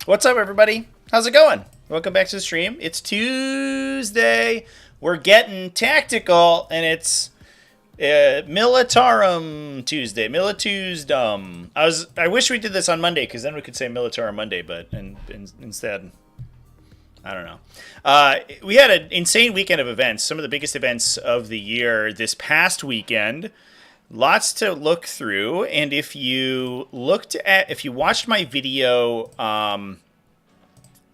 What's up, everybody? How's it going? Welcome back to the stream. It's Tuesday. We're getting tactical, and it's Militarum Tuesday. Milituesdom. I wish we did this on Monday, because then we could say Militarum Monday, but instead, I don't know. We had an insane weekend of events. Some of the biggest events of the year this past weekend. Lots to look through, and if you watched my video on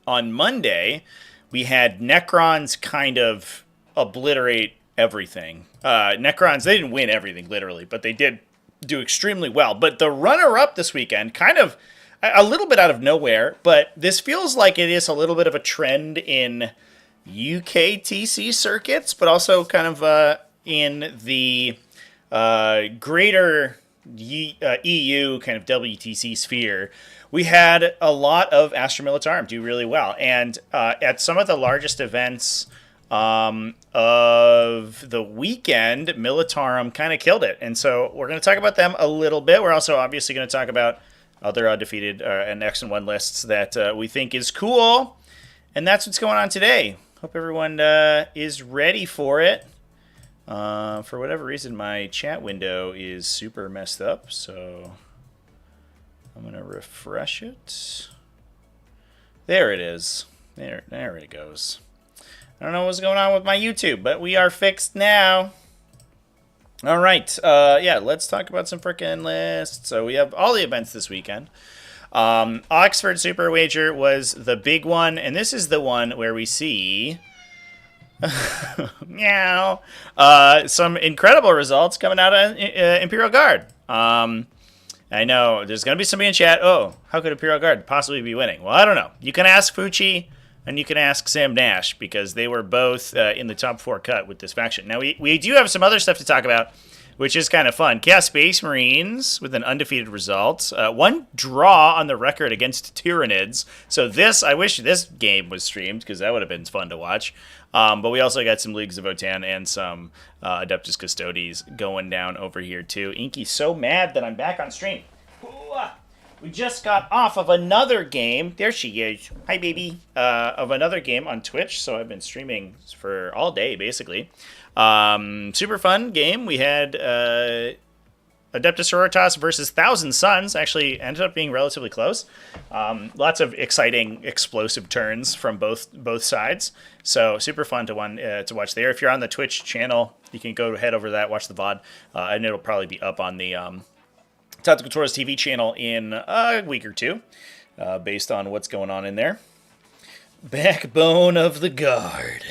Monday, we had Necrons kind of obliterate everything. Necrons, they didn't win everything, literally, but they did do extremely well. But the runner-up this weekend, kind of a little bit out of nowhere, but this feels like it is a little bit of a trend in UK TC circuits, but also kind of in the greater EU kind of WTC sphere. We had a lot of Astra Militarum do really well, and at some of the largest events of the weekend, Militarum kind of killed it, and so we're going to talk about them a little bit. We're also obviously going to talk about other undefeated and X&1 lists that we think is cool, and that's what's going on today. Hope everyone is ready for it. For whatever reason, my chat window is super messed up, so I'm going to refresh it. There it is. There it goes. I don't know what's going on with my YouTube, but we are fixed now. All right. Yeah, let's talk about some frickin' lists. So we have all the events this weekend. Oxford Super Wager was the big one, and this is the one where we see... Meow. Some incredible results coming out of Imperial Guard. I know there's going to be somebody in chat. Oh, how could Imperial Guard possibly be winning? Well, I don't know. You can ask Fucci and you can ask Sam Nash, because they were both in the top 4 cut with this faction. Now, we do have some other stuff to talk about, which is kind of fun. Chaos Space Marines with an undefeated result. One draw on the record against Tyranids. So I wish this game was streamed, because that would have been fun to watch. But we also got some Leagues of Votann and some Adeptus Custodes going down over here, too. Inky's so mad that I'm back on stream. We just got off of another game. There she is. Hi, baby. Of another game on Twitch. So I've been streaming for all day, basically. Super fun game. We had Adeptus Tortoise versus Thousand Suns. Actually ended up being relatively close. Lots of exciting, explosive turns from both sides. So super fun to watch there. If you're on the Twitch channel, you can head over to that, watch the VOD, and it'll probably be up on the TacticalTortoise TV channel in a week or two, based on what's going on in there. Backbone of the Guard.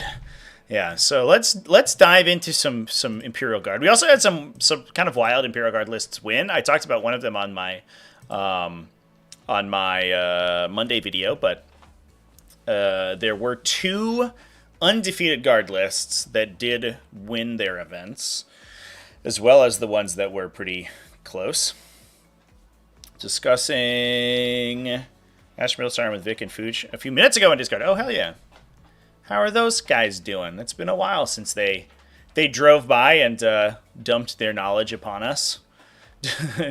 Yeah, so let's dive into some Imperial Guard. We also had some kind of wild Imperial Guard lists win. I talked about one of them on my Monday video, but there were 2 undefeated Guard lists that did win their events, as well as the ones that were pretty close. Discussing Astra Militarum with Vic and Fooch a few minutes ago in Discord. Oh, hell yeah. How are those guys doing? It's been a while since they drove by and dumped their knowledge upon us.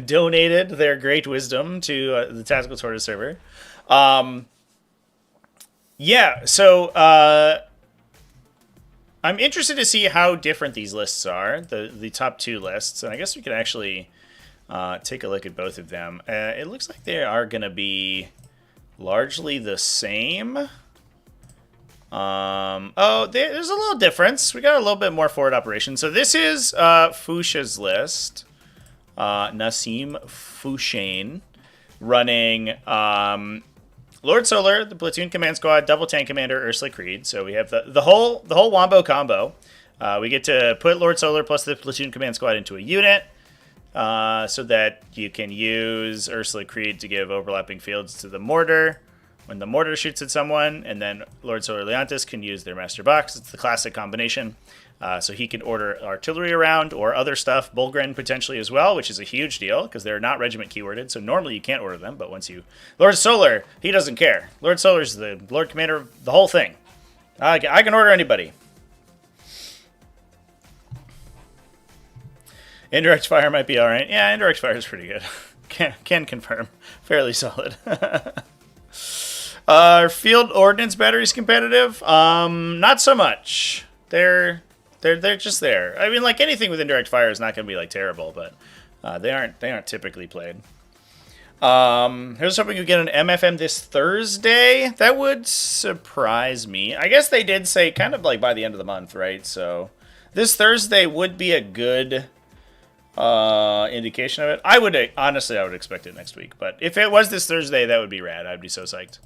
Donated their great wisdom to the Tactical Tortoise server. Yeah, so I'm interested to see how different these lists are, the top 2 lists. And I guess we could actually take a look at both of them. It looks like they are going to be largely the same. There's a little difference. We got a little bit more forward operation. So this is Fuchsia's list. Nassim Fouchain running Lord Solar, the Platoon Command Squad, Double Tank Commander, Ursula Creed. So we have the whole Wombo combo. We get to put Lord Solar plus the Platoon Command Squad into a unit, so that you can use Ursula Creed to give overlapping fields to the mortar when the mortar shoots at someone, and then Lord Solar Leontis can use their Master Box. It's the classic combination. So he can order artillery around or other stuff, Bulgren potentially as well, which is a huge deal because they're not regiment keyworded. So normally you can't order them, but once you... Lord Solar, he doesn't care. Lord Solar's the Lord Commander of the whole thing. I can order anybody. Indirect fire might be all right. Yeah, indirect fire is pretty good. Can confirm. Fairly solid. Are field ordnance batteries competitive? Not so much. They're just there. I mean, like anything with indirect fire is not going to be like terrible, but they aren't typically played. Here's hoping you get an MFM this Thursday. That would surprise me. I guess they did say kind of like by the end of the month, right? So this Thursday would be a good indication of it. I would expect it next week, but if it was this Thursday, that would be rad. I'd be so psyched.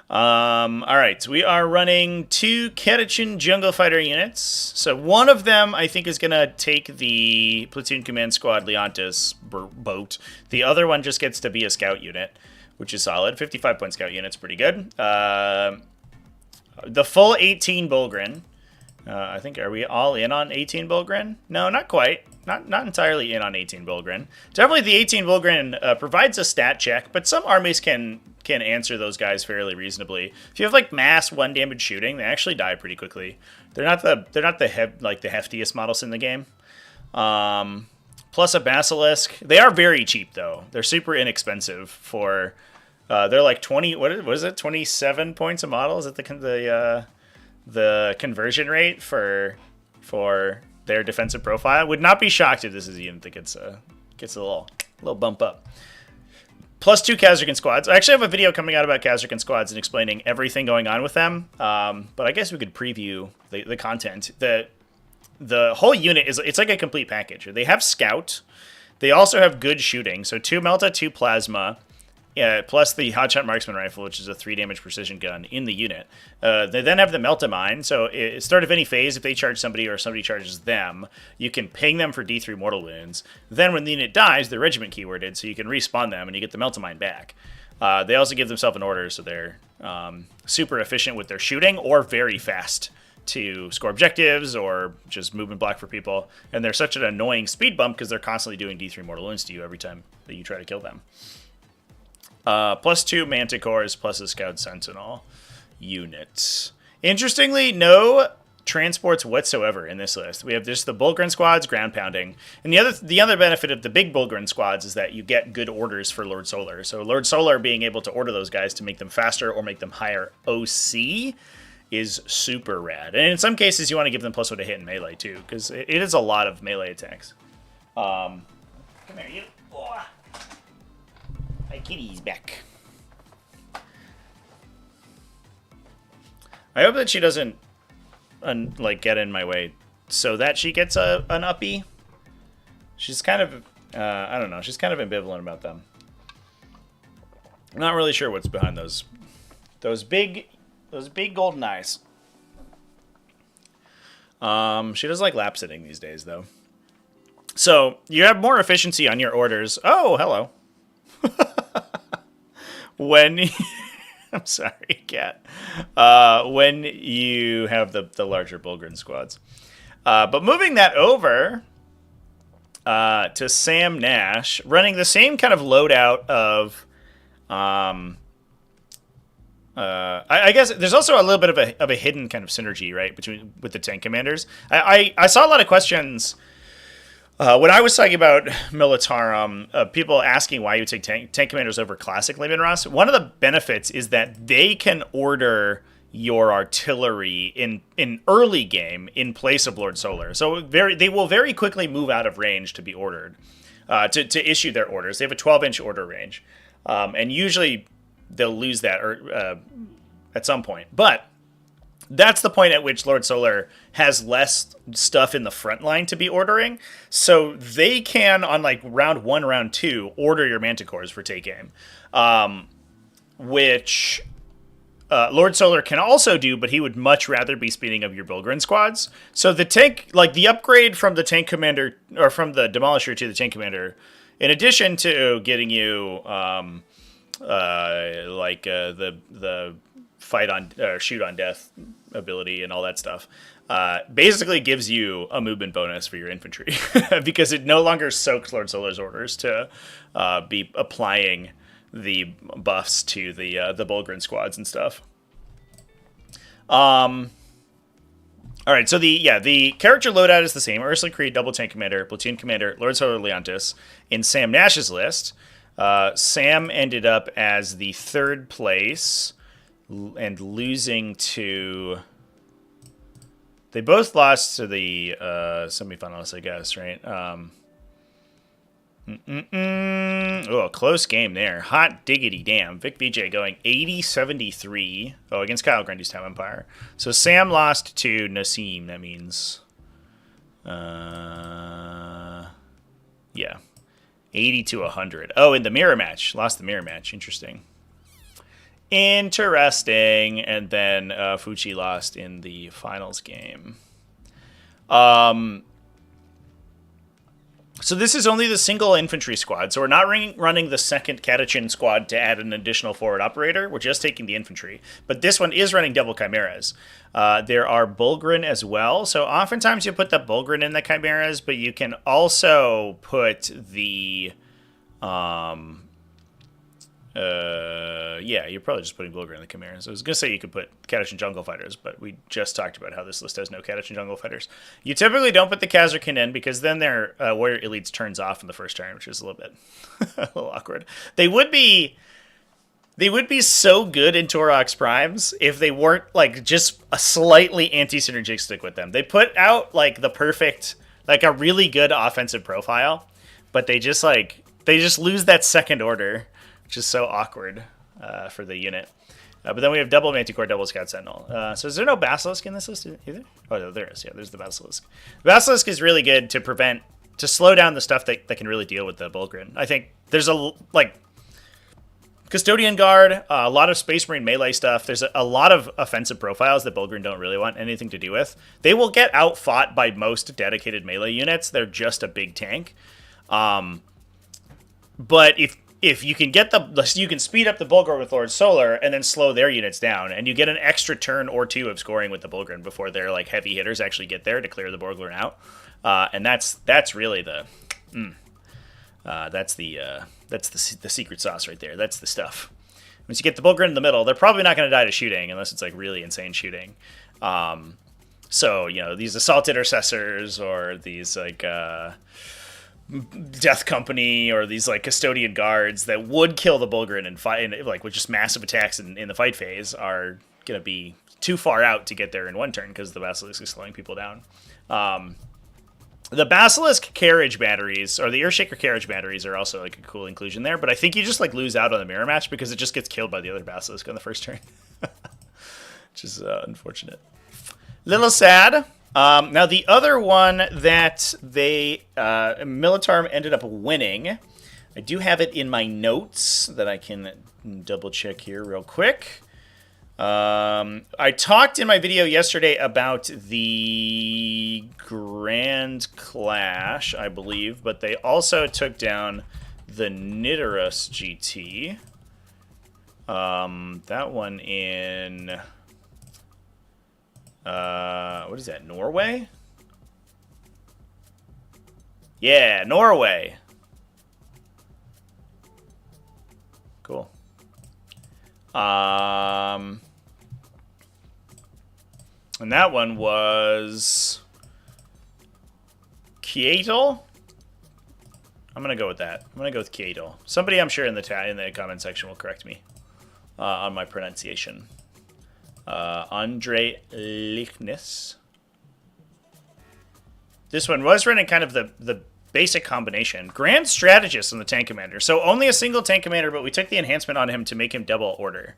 All right, we are running 2 Catachin Jungle Fighter units. So one of them, I think, is going to take the Platoon Command Squad Leontis boat. The other one just gets to be a scout unit, which is solid. 55-point scout unit's pretty good. The full 18 Bulgrin. I think, are we all in on 18 Bulgrin? No, not quite. Not entirely in on 18 Bulgrin. Definitely the 18 Bulgrin provides a stat check, but some armies can answer those guys fairly reasonably. If you have like mass 1 damage shooting, they actually die pretty quickly. They're not the heftiest models in the game. Plus a Basilisk. They are very cheap though. They're super inexpensive for. They're like 20. What is it? 27 points a model. Is it the conversion rate for their defensive profile? Would not be shocked if this is a unit that gets a little bump up. Plus 2 Khazarkan squads. I actually have a video coming out about Khazarkan squads and explaining everything going on with them. But I guess we could preview the content. The whole unit it's like a complete package. They have scout. They also have good shooting. So 2 Melta, 2 Plasma. Yeah, plus the Hotshot Marksman Rifle, which is a 3 damage precision gun in the unit. They then have the Melta Mine, so at start of any phase, if they charge somebody or somebody charges them, you can ping them for D3 mortal wounds. Then when the unit dies, they're regiment keyworded, so you can respawn them and you get the Melta Mine back. They also give themselves an order, so they're super efficient with their shooting or very fast to score objectives or just move and block for people. And they're such an annoying speed bump because they're constantly doing D3 mortal wounds to you every time that you try to kill them. Plus 2 Manticores, plus a Scout Sentinel unit. Interestingly, no transports whatsoever in this list. We have just the Bulgrin squads, ground pounding. And the other benefit of the big Bulgrin squads is that you get good orders for Lord Solar. So Lord Solar being able to order those guys to make them faster or make them higher OC is super rad. And in some cases, you want to give them plus 1 to hit in melee too, because it is a lot of melee attacks. Come here, you. Oh. My kitty's back. I hope that she doesn't get in my way so that she gets an uppy. She's kind of I don't know. She's kind of ambivalent about them. I'm not really sure what's behind those big golden eyes. She does like lap sitting these days though. So you have more efficiency on your orders. Oh, hello. I'm sorry, cat. When you have the larger Bulgrin squads. But moving that over to Sam Nash, running the same kind of loadout of... I guess there's also a little bit of a hidden kind of synergy, right, with the tank commanders. I saw a lot of questions... when I was talking about Militarum, people asking why you take tank commanders over classic Lehman Ross, one of the benefits is that they can order your artillery in early game in place of Lord Solar. So they will very quickly move out of range to be ordered, to issue their orders. They have a 12-inch order range, and usually they'll lose that at some point. But that's the point at which Lord Solar has less stuff in the front line to be ordering. So they can, on like round 1, round 2, order your Manticores for take aim. Which Lord Solar can also do, but he would much rather be speeding up your Bulgrin squads. So the tank, like the upgrade from the tank commander, or from the Demolisher to the tank commander, in addition to getting you the fight on shoot on death ability and all that stuff, basically gives you a movement bonus for your infantry because it no longer soaks Lord Solar's orders to be applying the buffs to the Bulgrin squads and stuff. All right, so the character loadout is the same: Ursula Creed, double tank commander, platoon commander, Lord Solar Leontis. In Sam Nash's list, Sam ended up as the 3rd place and losing to... They both lost to the semifinalists, I guess, right? Oh, a close game there. Hot diggity damn. Vic BJ going 80-73. Oh, against Kyle Grundy's Time Empire. So Sam lost to Nassim. That means... yeah. 80-100. Oh, in the mirror match. Lost the mirror match. Interesting. Interesting. And then Fuchi lost in the finals game. So this is only the single infantry squad. So we're not running the second Catachin squad to add an additional forward operator. We're just taking the infantry. But this one is running double chimeras. There are Bulgrin as well. So oftentimes you put the Bulgrin in the chimeras, but you can also put the... yeah, you're probably just putting Bulgur in the Chimeras. I was going to say you could put Catachin Jungle Fighters, but we just talked about how this list has no Catachin Jungle Fighters. You typically don't put the Khazarkin in because then their Warrior Elites turns off in the first turn, which is a little bit a little awkward. They would be so good in Torox Primes if they weren't like just a slightly anti-synergistic with them. They put out like the perfect, like a really good offensive profile, but they just lose that second order, which is so awkward for the unit. But then we have double Manticore, double Scout Sentinel. So is there no Basilisk in this list either? Oh, no, there is. Yeah, there's the Basilisk. The Basilisk is really good to slow down the stuff that can really deal with the Bulgrin. I think there's Custodian Guard, a lot of Space Marine melee stuff. There's a lot of offensive profiles that Bulgrin don't really want anything to do with. They will get outfought by most dedicated melee units. They're just a big tank. But if you can you can speed up the Bulgur with Lord Solar and then slow their units down, and you get an extra turn or two of scoring with the Bulgrin before their like heavy hitters actually get there to clear the Bulgrin out, and that's really the secret sauce right there. That's the stuff. Once you get the Bulgrin in the middle, they're probably not going to die to shooting unless it's like really insane shooting. So these assault intercessors or these like Death Company or these like custodian guards that would kill the Bulgrin and fight like with just massive attacks in the fight phase are gonna be too far out to get there in one turn because the Basilisk is slowing people down. The Basilisk carriage batteries or the Earthshaker carriage batteries are also like a cool inclusion there, but I think you just like lose out on the mirror match because it just gets killed by the other Basilisk on the first turn, which is unfortunate. Little sad. Now, the other one that they Militarum ended up winning, I do have it in my notes that I can double check here real quick. I talked in my video yesterday about the Grand Clash, I believe, but they also took down the Nidorus GT. That one in... what is that, Norway? Yeah, Norway. Cool. And that one was Kietel. I'm gonna go with that. I'm gonna go with Kietel. Somebody, I'm sure, in the comment section will correct me on my pronunciation. Andre Lichnis. This one was running kind of the basic combination. Grand Strategist on the Tank Commander. So only a single Tank Commander, but we took the enhancement on him to make him double order.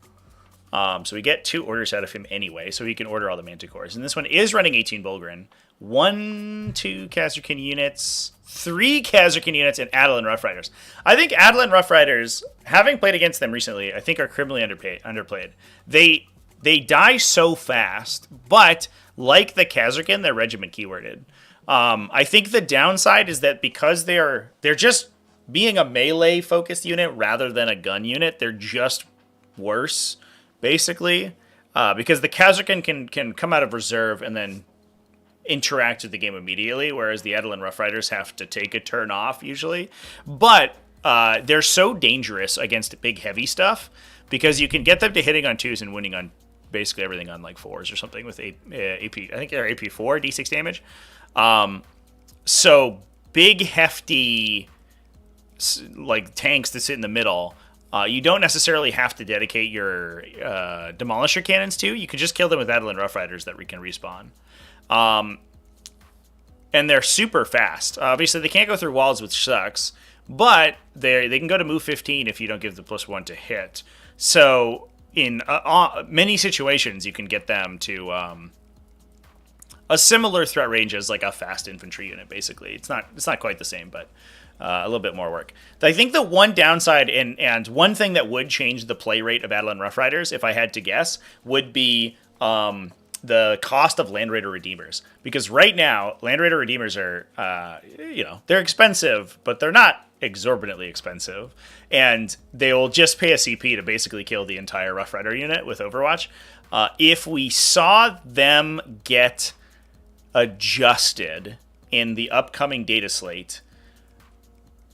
So we get 2 orders out of him anyway, so he can order all the Manticores. And this one is running 18 Bulgrin. 1, 2 Khazarkin units, 3 Khazarkin units, and Adelan Rough Riders. I think Adelan Rough Riders, having played against them recently, I think are criminally underplayed. They die so fast, but like the Khazarkin, they're regiment keyworded. I think the downside is that because they're just being a melee focused unit rather than a gun unit, they're just worse, basically. Because the Khazarkin can come out of reserve and then interact with the game immediately, whereas the Adelan Rough Riders have to take a turn off usually. But they're so dangerous against big heavy stuff because you can get them to hitting on 2s and winning on basically everything on like 4s or something with AP. I think they're AP 4, D6 damage. So big hefty like tanks that sit in the middle You don't necessarily have to dedicate your Demolisher cannons to. You can just kill them with Adeline Rough Riders that can respawn. And they're super fast. Obviously, they can't go through walls, which sucks. But they can go to move 15 if you don't give the +1 to hit. So in many situations, you can get them to a similar threat range as like a fast infantry unit. Basically, it's not quite the same, but a little bit more work. I think the one downside and one thing that would change the play rate of Adeline Rough Riders, if I had to guess, would be the cost of Land Raider Redeemers. Because right now, Land Raider Redeemers are, they're expensive, but they're not exorbitantly expensive. And they'll just pay a CP to basically kill the entire Rough Rider unit with Overwatch. If we saw them get adjusted in the upcoming data slate,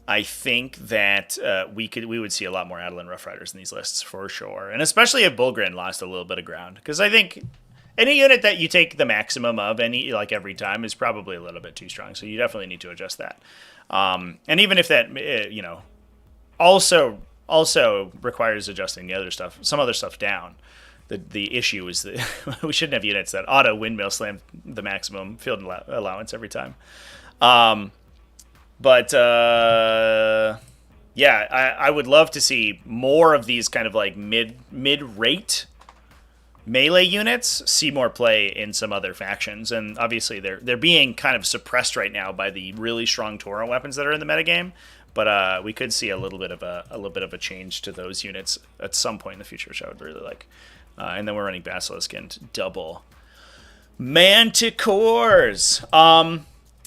I think that we would see a lot more Adeline Rough Riders in these lists for sure. And especially if Bulgrin lost a little bit of ground. Because I think any unit that you take the maximum of every time is probably a little bit too strong. So you definitely need to adjust that. And even if that, also requires adjusting the other stuff, some other stuff down. The issue is that we shouldn't have units that auto windmill slam the maximum field allowance every time. I would love to see more of these kind of like mid-rate melee units see more play in some other factions, and obviously they're being kind of suppressed right now by the really strong Tauren weapons that are in the metagame. But we could see a little bit of a change to those units at some point in the future, which I would really like. And then we're running Basilisk and double Manticores.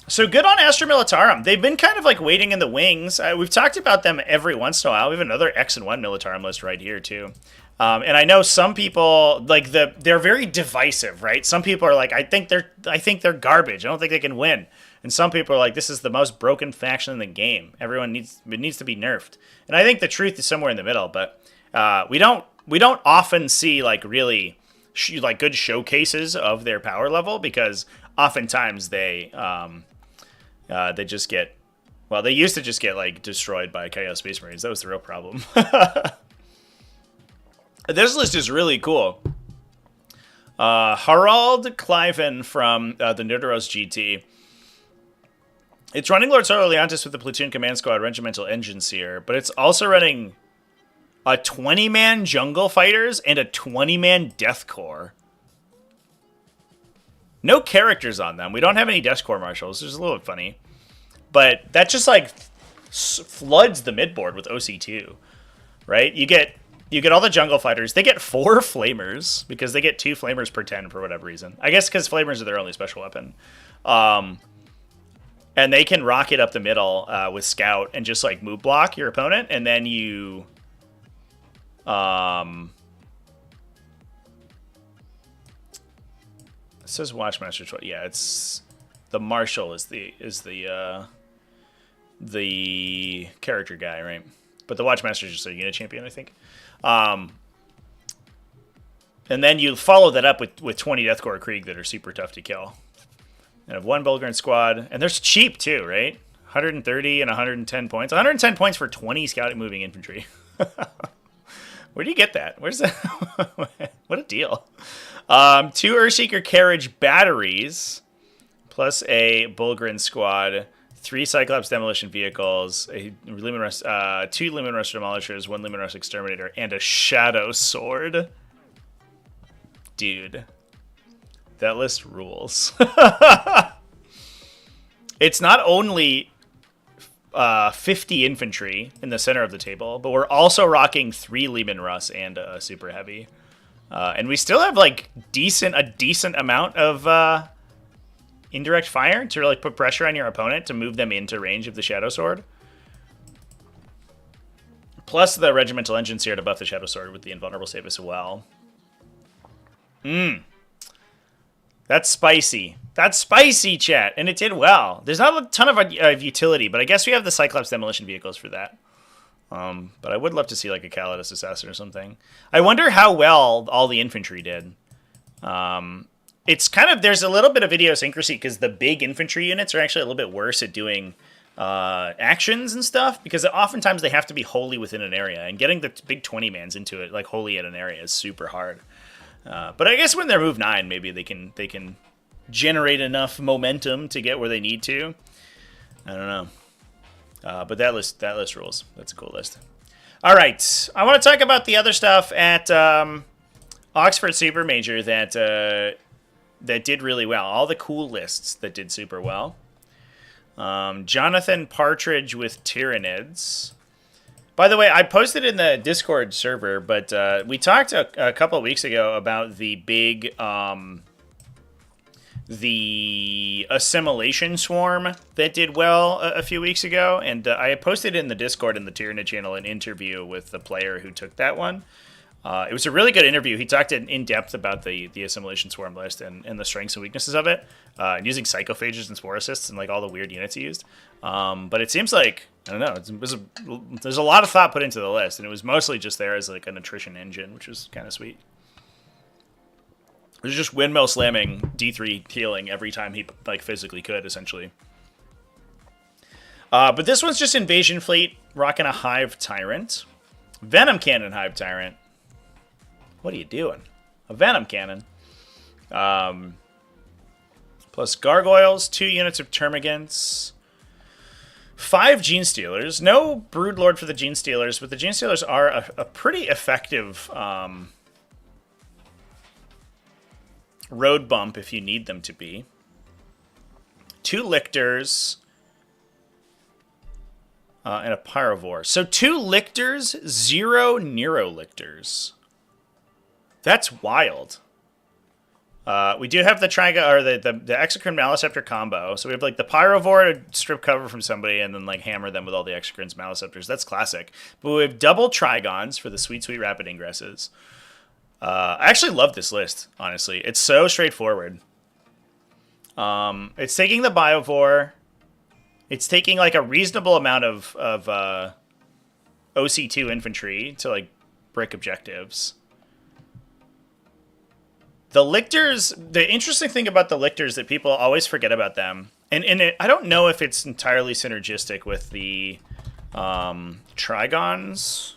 So good on Astra Militarum. They've been kind of like waiting in the wings. We've talked about them every once in a while. We have another X and 1 Militarum list right here too. And I know some people they're very divisive, right? Some people are like, I think they're garbage. I don't think they can win. And some people are like, this is the most broken faction in the game. It needs to be nerfed. And I think the truth is somewhere in the middle. But we don't often see like really good showcases of their power level, because oftentimes they just get, well, they used to just get like destroyed by Chaos Space Marines. That was the real problem. This list is really cool. Harald Cliven from the Nerderos GT. It's running Lord Solo Leontis with the Platoon Command Squad Regimental Engine Seer, but it's also running a 20-man Jungle Fighters and a 20-man Death Corps. No characters on them. We don't have any Death Corps Marshals, which is a little bit funny. But that just like floods the midboard with OC2, right? You get all the Jungle Fighters. They get 4 Flamers, because they get 2 Flamers per 10 for whatever reason. I guess because Flamers are their only special weapon. And they can rocket up the middle with Scout and just like move block your opponent, and then you it says Watchmaster 12. Yeah, it's the Marshal is the character guy, right? But the Watchmaster is just a unit champion, I think. And then you follow that up with 20 Death Corps Krieg that are super tough to kill. And have 1 Bulgrin squad, and they're cheap too, right? 130 and 110 points. 110 points for 20 scouting moving infantry. Where do you get that? Where's that? What a deal. 2 Earthseeker carriage batteries, plus a Bulgrin squad, 3 Cyclops demolition vehicles, a Lumen Rust, 2 Lumen Rust demolishers, 1 Lumen Rust exterminator, and a Shadow sword. Dude, that list rules. It's not only 50 infantry in the center of the table, but we're also rocking 3 Leman Russ and a super heavy. And we still have like a decent amount of indirect fire to really put pressure on your opponent to move them into range of the Shadow Sword. Plus the Regimental Engines here to buff the Shadow Sword with the Invulnerable save as well. That's spicy. That's spicy, chat. And it did well. There's not a ton of utility, but I guess we have the Cyclops demolition vehicles for that. But I would love to see like a Calidus Assassin or something. I wonder how well all the infantry did. It's kind of, there's a little bit of idiosyncrasy because the big infantry units are actually a little bit worse at doing actions and stuff, because oftentimes they have to be wholly within an area, and getting the big 20-mans into it, like wholly in an area, is super hard. But I guess when they're move 9, maybe they can generate enough momentum to get where they need to. I don't know. But that list rules. That's a cool list. All right, I want to talk about the other stuff at Oxford Super Major that did really well. All the cool lists that did super well. Jonathan Partridge with Tyranids. By the way, I posted in the Discord server, but we talked a couple of weeks ago about the big the assimilation swarm that did well a few weeks ago, and I posted in the Discord in the Tyranid channel an interview with the player who took that one. It was a really good interview. He talked in depth about the assimilation swarm list and the strengths and weaknesses of it, using psychophages and sporocysts and like all the weird units he used. But it seems like, I don't know, there's a lot of thought put into the list, and it was mostly just there as like an attrition engine, which was kind of sweet. It was just windmill slamming D3 healing every time he like physically could, essentially. But this one's just Invasion Fleet, rocking a Hive Tyrant. Venom Cannon Hive Tyrant. What are you doing? A Venom Cannon. Plus Gargoyles, 2 units of Termagants. 5 Gene Stealers. No Broodlord for the Gene Stealers, but the Gene Stealers are a pretty effective road bump if you need them to be. 2 Lictors. And a Pyrovore. So 2 Lictors, 0 Nero Lictors. That's wild. We do have the Triga, or the Exocrine Maleceptor combo. So we have like the Pyrovore to strip cover from somebody and then like hammer them with all the Exocrines Maleceptors. That's classic. But we have double Trigons for the sweet, sweet rapid ingresses. I actually love this list, honestly. It's so straightforward. It's taking the Biovore. It's taking like a reasonable amount of OC2 infantry to like break objectives. The Lictors, the interesting thing about the Lictors that people always forget about them, and I don't know if it's entirely synergistic with the Trigons,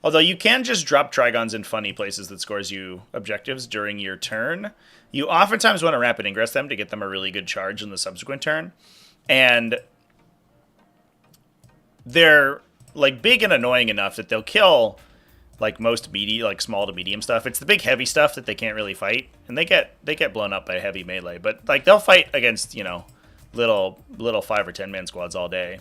although you can just drop Trigons in funny places that scores you objectives during your turn. You oftentimes want to rapid ingress them to get them a really good charge in the subsequent turn. And they're like big and annoying enough that they'll kill like most meaty, like small to medium stuff. It's the big heavy stuff that they can't really fight, and they get blown up by heavy melee. But like they'll fight against, you know, little 5 or 10 man squads all day.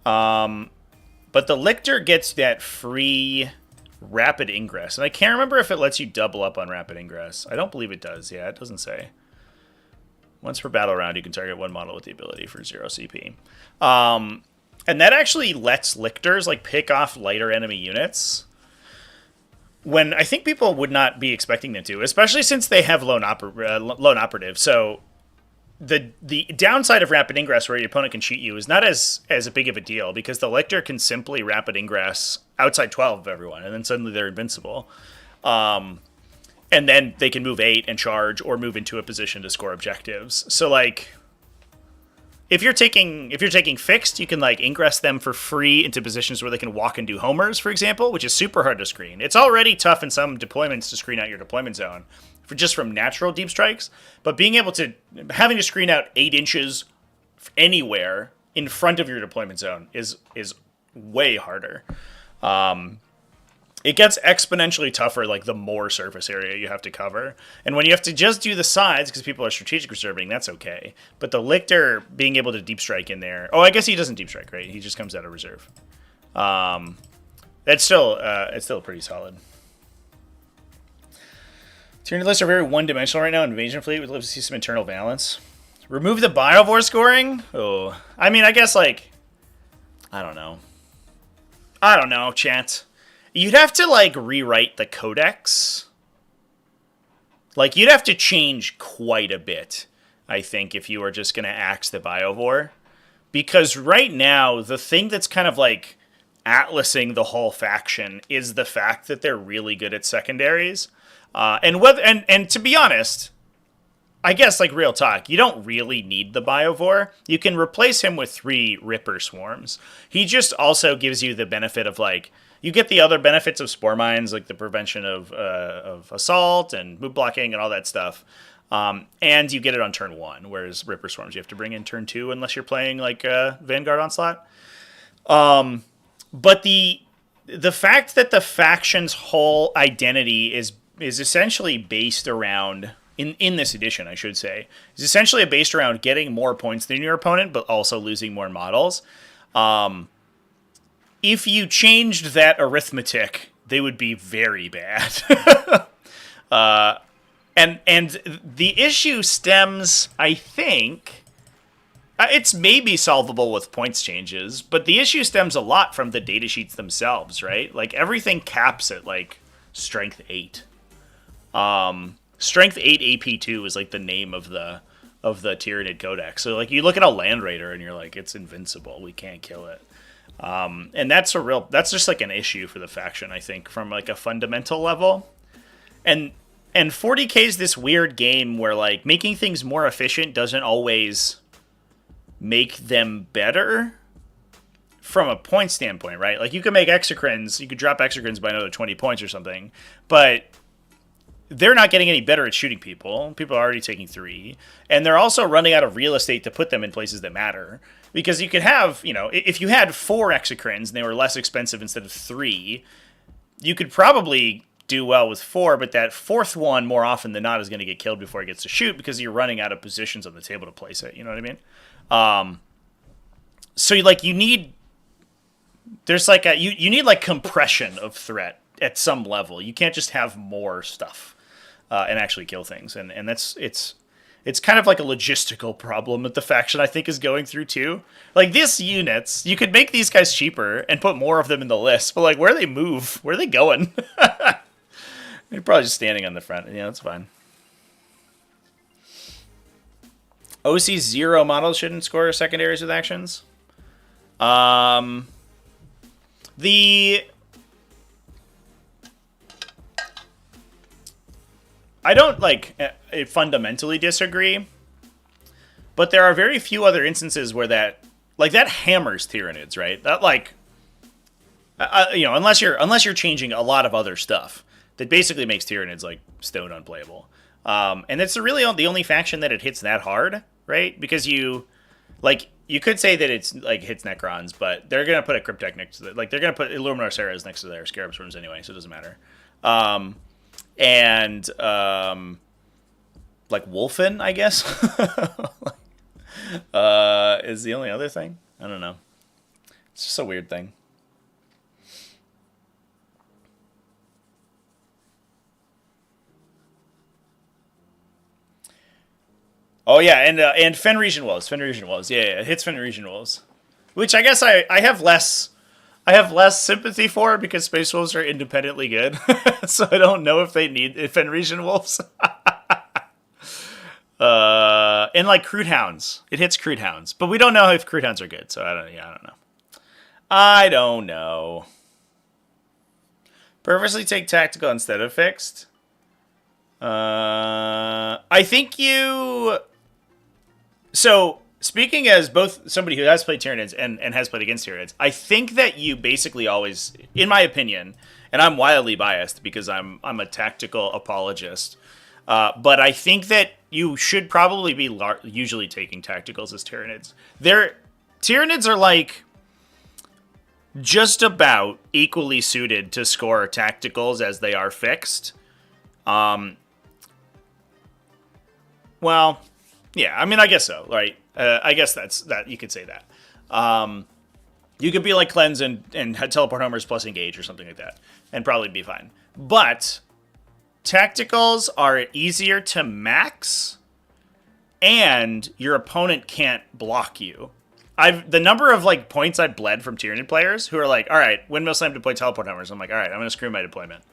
But the Lictor gets that free rapid ingress, and I can't remember if it lets you double up on rapid ingress. I don't believe it does. Yeah, it doesn't say. Once per battle round, you can target 1 model with the ability for 0 CP. And that actually lets Lictors like pick off lighter enemy units when I think people would not be expecting them to, especially since they have lone operative. So the downside of rapid ingress, where your opponent can cheat you, is not as big of a deal, because the Lictor can simply rapid ingress outside 12 of everyone, and then suddenly they're invincible. And then they can move 8 and charge, or move into a position to score objectives. So like, if you're taking fixed, you can like ingress them for free into positions where they can walk and do homers, for example, which is super hard to screen. It's already tough in some deployments to screen out your deployment zone just from natural deep strikes, but having to screen out 8 inches anywhere in front of your deployment zone is way harder. It gets exponentially tougher, like the more surface area you have to cover. And when you have to just do the sides, because people are strategic reserving, that's okay. But the Lictor being able to deep strike in there... Oh, I guess he doesn't deep strike, right? He just comes out of reserve. It's still pretty solid. Tyranid lists are very one-dimensional right now. Invasion Fleet would love to see some internal balance. Remove the Biovore scoring? Oh, I mean, I guess, like... I don't know, chat. You'd have to, like, rewrite the codex. Like, you'd have to change quite a bit, I think, if you were just going to axe the Biovore. Because right now, the thing that's kind of, like, atlasing the whole faction is the fact that they're really good at secondaries. And to be honest, I guess, like, real talk, you don't really need the Biovore. You can replace him with 3 Ripper Swarms. He just also gives you the benefit of, like, you get the other benefits of Spore Mines, like the prevention of assault and move blocking and all that stuff. And you get it on turn 1, whereas Ripper Swarms you have to bring in turn 2 unless you're playing, like, Vanguard Onslaught. But the fact that the faction's whole identity is essentially based around... In this edition, I should say, is essentially based around getting more points than your opponent, but also losing more models. If you changed that arithmetic, they would be very bad. And the issue stems, I think, it's maybe solvable with points changes, but the issue stems a lot from the datasheets themselves, right? Like, everything caps at, like, Strength 8. Strength 8 AP2 is like the name of the Tyranid Codex. So like you look at a Land Raider and you're like, it's invincible. We can't kill it. And that's just like an issue for the faction, I think, from like a fundamental level. And 40k is this weird game where like making things more efficient doesn't always make them better from a point standpoint, right? Like you can make exocrines, you could drop exocrines by another 20 points or something, but they're not getting any better at shooting people. People are already taking 3. And they're also running out of real estate to put them in places that matter. Because you could have, if you had 4 exocrines and they were less expensive instead of 3, you could probably do well with 4, but that 4th one, more often than not, is going to get killed before it gets to shoot because you're running out of positions on the table to place it. You know what I mean? So, like, you need... There's, like, you need, like, compression of threat at some level. You can't just have more stuff. And actually kill things, and it's kind of like a logistical problem that the faction I think is going through too. Like these units, you could make these guys cheaper and put more of them in the list, but like where they move, where are they going? They're probably just standing on the front. Yeah, that's fine. OC 0 models shouldn't score secondaries with actions. I don't, fundamentally disagree, but there are very few other instances where that hammers Tyranids, right? That, unless you're changing a lot of other stuff, that basically makes Tyranids, like, stone unplayable. And it's really the only faction that it hits that hard, right? Because you could say that it's, like, hits Necrons, but they're going to put a Cryptek next to it. Like, they're going to put Illuminor Serras next to their Scarab Swarms anyway, so it doesn't matter. And, Wolfen, I guess, is the only other thing. I don't know. It's just a weird thing. Oh, yeah, and Fenrisian Wolves. Yeah, it hits Fenrisian Wolves. Which I guess I have less sympathy for because Space Wolves are independently good. So I don't know if they need Fenrisian Wolves. And like Crude Hounds. It hits Crude Hounds. But we don't know if Crude Hounds are good, so I don't know. Purposely take tactical instead of fixed. I think you... So... Speaking as both somebody who has played Tyranids and has played against Tyranids, I think that you basically always, in my opinion, and I'm wildly biased because I'm a tactical apologist, but I think that you should probably be usually taking tacticals as Tyranids. Tyranids are like just about equally suited to score tacticals as they are fixed. Well, yeah, I mean, I guess so, right? I guess that you could say that. You could be like Cleanse and teleport homers plus engage or something like that, and probably be fine. But tacticals are easier to max, and your opponent can't block you. The number of like points I've bled from Tyranid players who are like, all right, windmill slam deploy teleport homers. I'm like, all right, I'm gonna screw my deployment,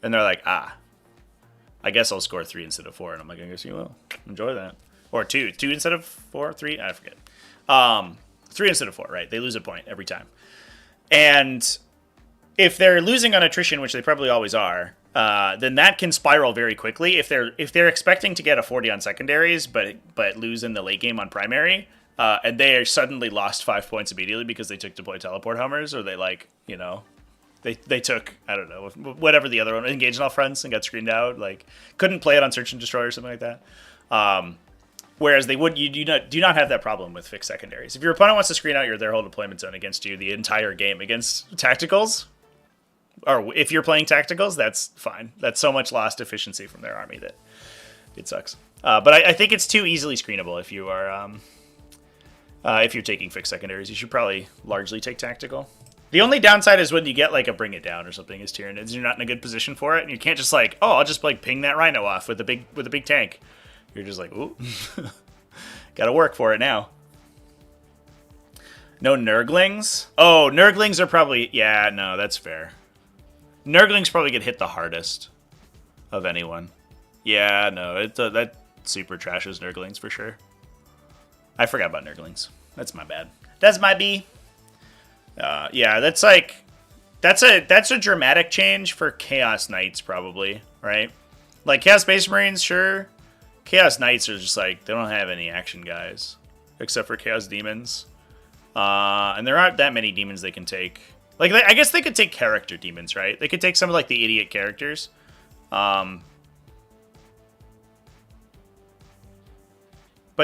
and they're like, I guess I'll score 3 instead of 4, and I'm like, I guess you will. Enjoy that. Or 2 instead of 4, 3, I forget. 3 instead of 4, right? They lose a point every time. And if they're losing on attrition, which they probably always are, then that can spiral very quickly. If they're expecting to get a 40 on secondaries, but lose in the late game on primary, and they are suddenly lost 5 points immediately because they took deploy teleport homers, or they they took, I don't know, whatever the other one, engaged on all fronts and got screened out, like couldn't play it on search and destroy or something like that. Whereas you do not have that problem with fixed secondaries. If your opponent wants to screen out their whole deployment zone against you the entire game against tacticals, or if you're playing tacticals, that's fine. That's so much lost efficiency from their army that it sucks. But I think it's too easily screenable if you are if you're taking fixed secondaries. You should probably largely take tactical. The only downside is when you get like a bring it down or something as Tyranids, you're not in a good position for it, and you can't just like, oh, I'll just like ping that Rhino off with a big tank. You're just like, ooh, gotta work for it now. No Nurglings? Oh, Nurglings are probably, yeah, no, that's fair. Nurglings probably get hit the hardest of anyone. Yeah, no, that super trashes Nurglings for sure. I forgot about Nurglings. That's my bad. That's my B. Yeah, that's a dramatic change for Chaos Knights probably, right? Like Chaos Space Marines, sure. Chaos Knights are just like, they don't have any action guys except for Chaos Demons. And there aren't that many demons they can take. Like, I guess they could take character demons, right? They could take some of like the idiot characters. But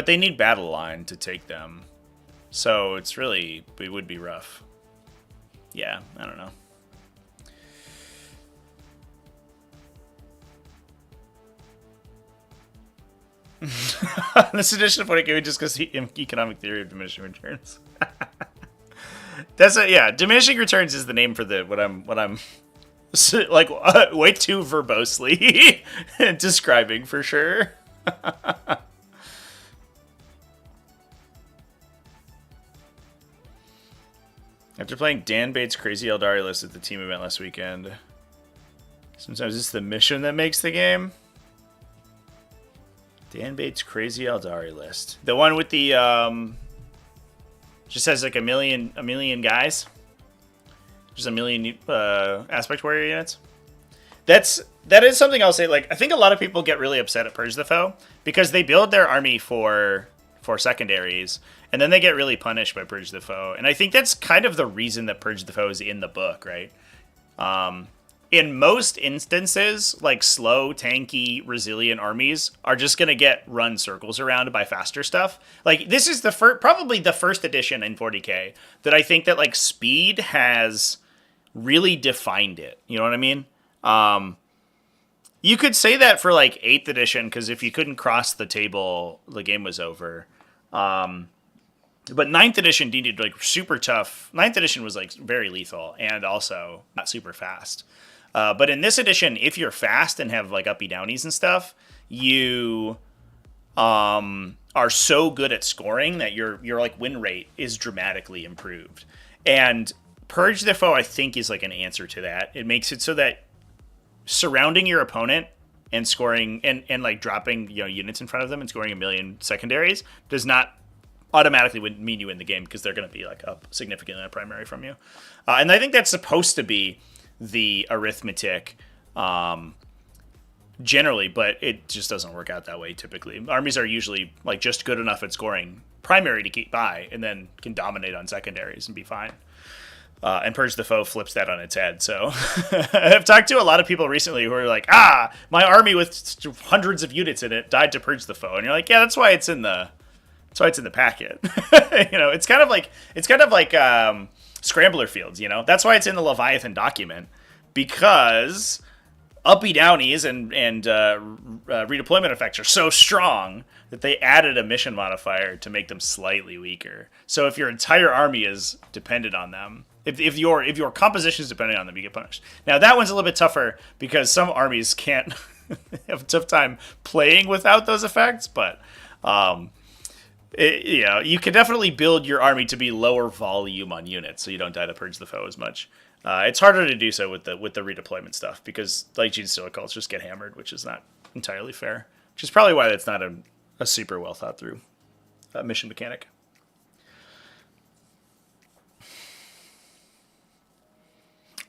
they need battle line to take them. So it would be rough. Yeah, I don't know. This edition of 40k just because economic theory of diminishing returns. Diminishing returns is the name for what I'm like way too verbosely describing for sure. After playing Dan Bates' crazy Eldari list at the team event last weekend, sometimes it's the mission that makes the game. Dan Bates' crazy Eldari list. The one with the just has like a million guys. Just a million aspect warrior units. That is something I'll say. Like, I think a lot of people get really upset at Purge the Foe because they build their army for secondaries, and then they get really punished by Purge the Foe. And I think that's kind of the reason that Purge the Foe is in the book, right? In most instances, like slow, tanky, resilient armies are just going to get run circles around by faster stuff. Like, this is probably the first edition in 40k that I think that like speed has really defined it. You know what I mean? You could say that for like 8th edition, because if you couldn't cross the table, the game was over. But 9th edition needed like super tough. 9th edition was like very lethal and also not super fast. But in this edition, if you're fast and have like uppy downies and stuff, you are so good at scoring that your like win rate is dramatically improved. And Purge the Foe, I think, is like an answer to that. It makes it so that surrounding your opponent and scoring and like dropping units in front of them and scoring a million secondaries does not automatically mean you win the game, because they're going to be like up significantly on primary from you. And I think that's supposed to be the arithmetic generally, but it just doesn't work out that way typically. Armies are usually like just good enough at scoring primary to keep by, and then can dominate on secondaries and be fine. And Purge the Foe flips that on its head. So I've talked to a lot of people recently who are like, my army with hundreds of units in it died to Purge the Foe. And you're like, yeah, that's why it's in the packet. It's kind of like Scrambler Fields, That's why it's in the Leviathan document, because uppy downies and redeployment effects are so strong that they added a mission modifier to make them slightly weaker. So if your entire army is dependent on them, if your composition is dependent on them, you get punished. Now that one's a little bit tougher because some armies can't have a tough time playing without those effects, but you can definitely build your army to be lower volume on units, so you don't die to Purge the Foe as much. It's harder to do so with the redeployment stuff, because like Gene Steel cults just get hammered, which is not entirely fair. Which is probably why that's not a super well thought through mission mechanic.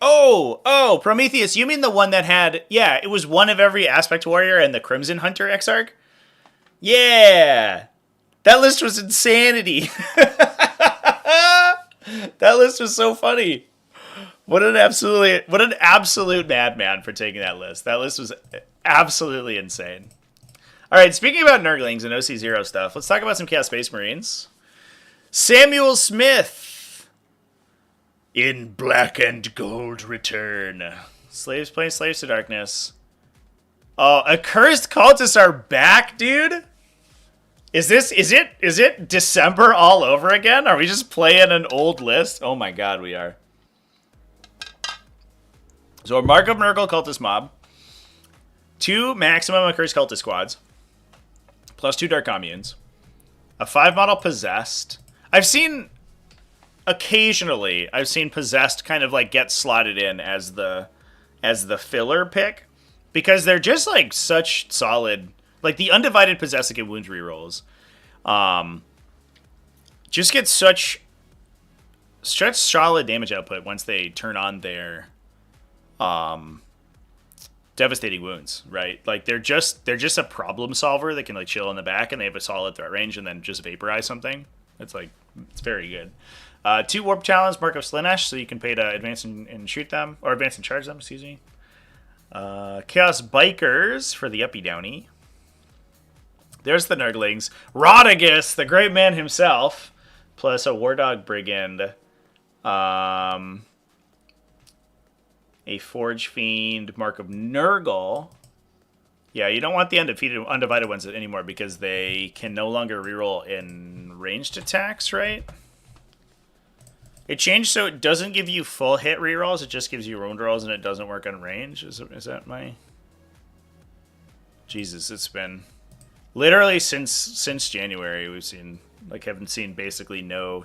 Oh, Prometheus, you mean the one that had, yeah, it was one of every Aspect Warrior and the Crimson Hunter Exarch? Yeah! That list was insanity! That list was so funny. What an absolute madman for taking that list. That list was absolutely insane. Alright, speaking about Nurglings and OC0 stuff, let's talk about some Chaos Space Marines. Samuel Smith in Black and Gold Return. Slaves playing Slaves to Darkness. Oh, Accursed Cultists are back, dude? Is it December all over again? Are we just playing an old list? Oh my god, we are. So a Mark of Nurgle Cultist mob. 2 maximum Accursed Cultist squads. Plus 2 Dark Communes. A 5 model Possessed. Occasionally, I've seen Possessed kind of like get slotted in as the filler pick. Because they're just like such solid, like the Undivided Possessed and wounds rerolls. Just get such solid damage output once they turn on their devastating wounds, right? Like they're just a problem solver that can like chill in the back, and they have a solid threat range, and then just vaporize something. It's very good. 2 Warp Talons, Mark of Slaanesh, so you can pay to advance and shoot them, or advance and charge them. Excuse me. Chaos Bikers for the Uppy Downy. There's the Nurglings. Rodigus, the great man himself, plus a War Dog Brigand. A Forge Fiend, Mark of Nurgle. Yeah, you don't want the undivided ones anymore because they can no longer reroll in ranged attacks, right? It changed so it doesn't give you full hit rerolls, it just gives you wound rolls, and it doesn't work on range. Is that my... Jesus, it's been... Literally since January, we've seen... Like, haven't seen basically no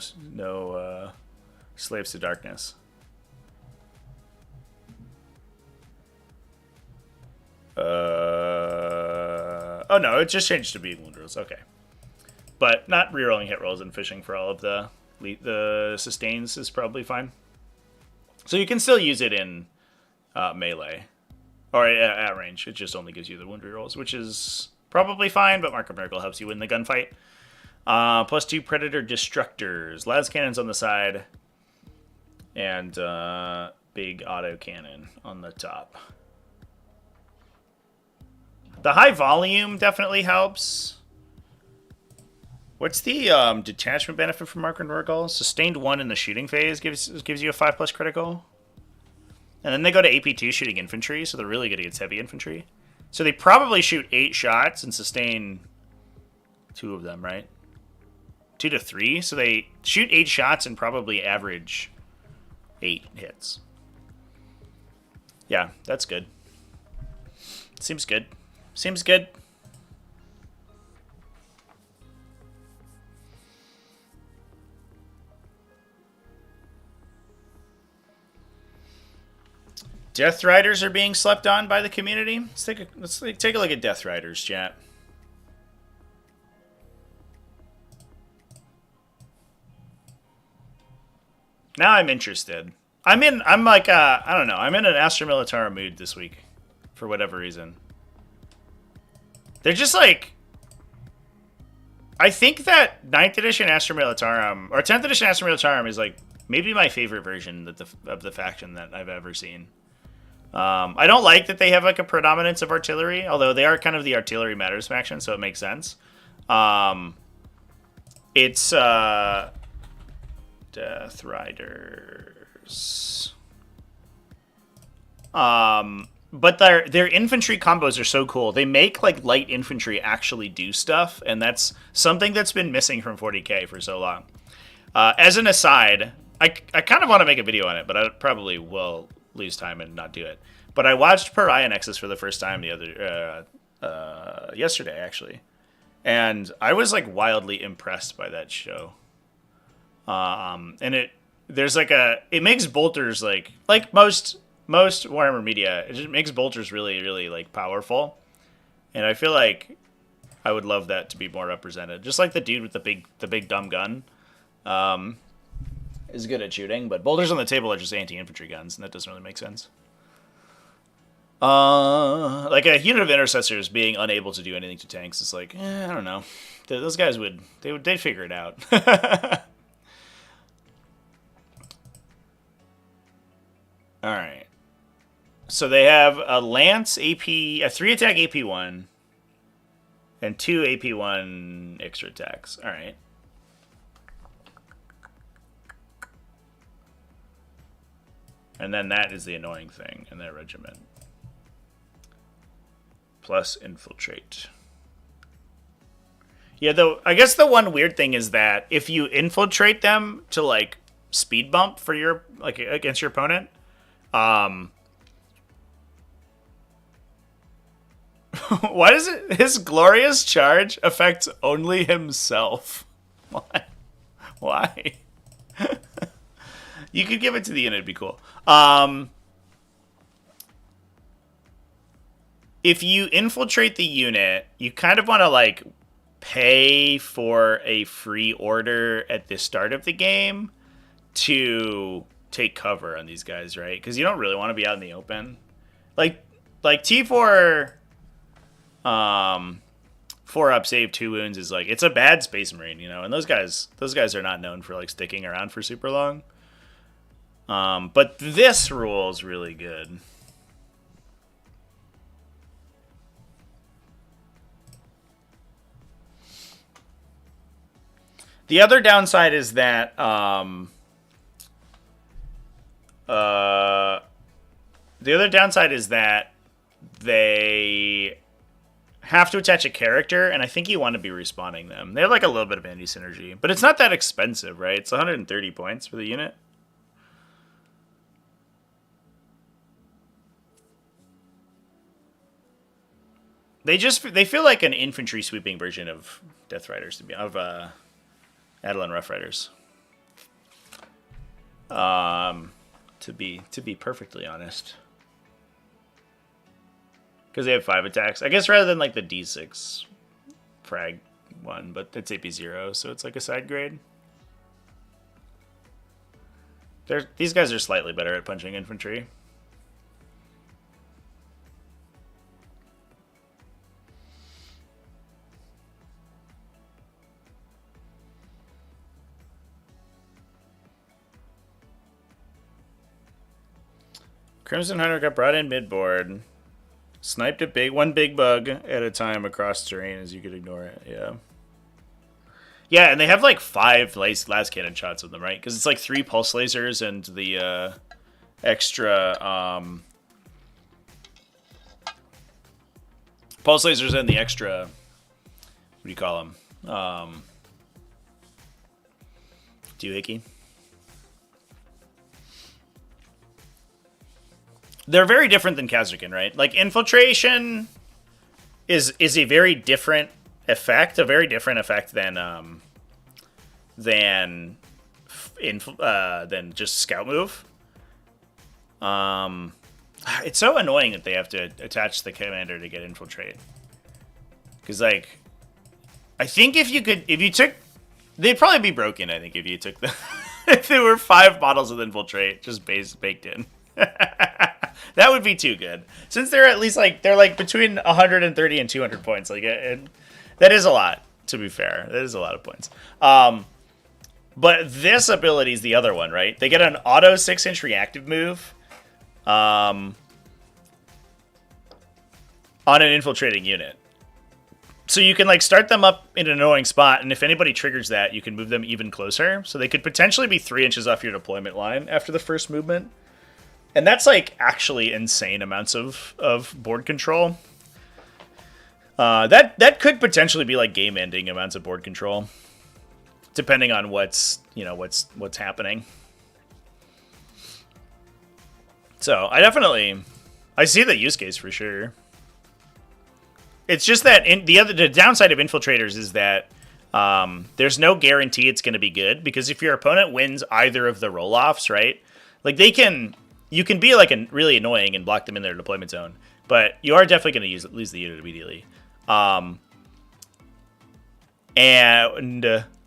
Slaves to Darkness. Oh no, it just changed to be wound rolls. Okay, but not rerolling hit rolls and fishing for all of the sustains is probably fine. So you can still use it in melee or at range. It just only gives you the wound rerolls, which is probably fine. But Mark of Miracle helps you win the gunfight. Plus 2 Predator Destructors, las cannons on the side, and big auto cannon on the top. The high volume definitely helps. What's the detachment benefit from Mark of Nurgle? Sustained 1 in the shooting phase gives you a 5+ critical. And then they go to AP2 shooting infantry, so they're really good against heavy infantry. So they probably shoot 8 shots and sustain 2 of them, right? 2 to 3. So they shoot 8 shots and probably average 8 hits. Yeah, that's good. Seems good. Seems good. Death Riders are being slept on by the community. Let's take a look at Death Riders, chat. Now I'm interested. I'm like I don't know. I'm in an Astra Militarum mood this week, for whatever reason. They're just like, I think that 9th edition Astra Militarum, or 10th edition Astra Militarum is like maybe my favorite version of the faction that I've ever seen. I don't like that they have like a predominance of artillery, although they are kind of the artillery matters faction, so it makes sense. It's Death Riders. But their infantry combos are so cool. They make like light infantry actually do stuff, and that's something that's been missing from 40k for so long. As an aside, I kind of want to make a video on it, but I probably will lose time and not do it. But I watched Pariah Nexus for the first time yesterday, actually, and I was like wildly impressed by that show. And it makes bolters like most Warhammer media, it just makes bolters really, really like powerful, and I feel like I would love that to be more represented. Just like the dude with the big dumb gun. is good at shooting, but bolters on the table are just anti-infantry guns, and that doesn't really make sense. Like a unit of intercessors being unable to do anything to tanks is like, I don't know. Those guys they'd figure it out. All right. So they have a Lance AP, a 3-attack AP1, and 2 AP1 extra attacks. All right. And then that is the annoying thing in their regiment. Plus infiltrate. Yeah, though I guess the one weird thing is that if you infiltrate them to like speed bump for your like against your opponent, why does his glorious charge affect only himself? Why? Why? You could give it to the unit, it'd be cool. If you infiltrate the unit, you kind of want to like pay for a free order at the start of the game to take cover on these guys, right? Because you don't really want to be out in the open. Like T4 4-up save 2 wounds is like, it's a bad Space Marine, you know, and those guys are not known for like sticking around for super long. But this rule is really good. The other downside is that they have to attach a character, and I think you want to be respawning them. They have like a little bit of anti-synergy, but it's not that expensive, right? It's 130 points for the unit. They feel like an infantry sweeping version of Death Riders, Adelan Rough Riders. To be perfectly honest, because they have 5 attacks, I guess, rather than like the D6 frag one, but it's AP0, so it's like a side grade. These guys are slightly better at punching infantry. Crimson Hunter got brought in mid-board. Sniped one big bug at a time across terrain as you could ignore it. Yeah. Yeah, and they have like 5 last cannon shots with them, right? Because it's like 3 pulse lasers and the extra pulse lasers and the extra, what do you call them? Doohickey. They're very different than Khazarkan, right? Like, infiltration is a very different effect, than just scout move. It's so annoying that they have to attach the commander to get infiltrate. Because, like, I think if you took, they'd probably be broken. I think if you took if there were 5 models with infiltrate just baked in. That would be too good. Since they're at least like between 130 and 200 points. Like that is a lot, to be fair. That is a lot of points. But this ability is the other one, right? They get an auto 6-inch reactive move on an infiltrating unit. So you can like start them up in an annoying spot, and if anybody triggers that, you can move them even closer. So they could potentially be 3 inches off your deployment line after the first movement. And that's, like, actually insane amounts of board control. That could potentially be, like, game-ending amounts of board control. Depending on what's happening. So, I see the use case for sure. It's just that the downside of infiltrators is that there's no guarantee it's going to be good. Because if your opponent wins either of the roll-offs, right? Like, you can be like really annoying and block them in their deployment zone, but you are definitely going to lose the unit immediately. And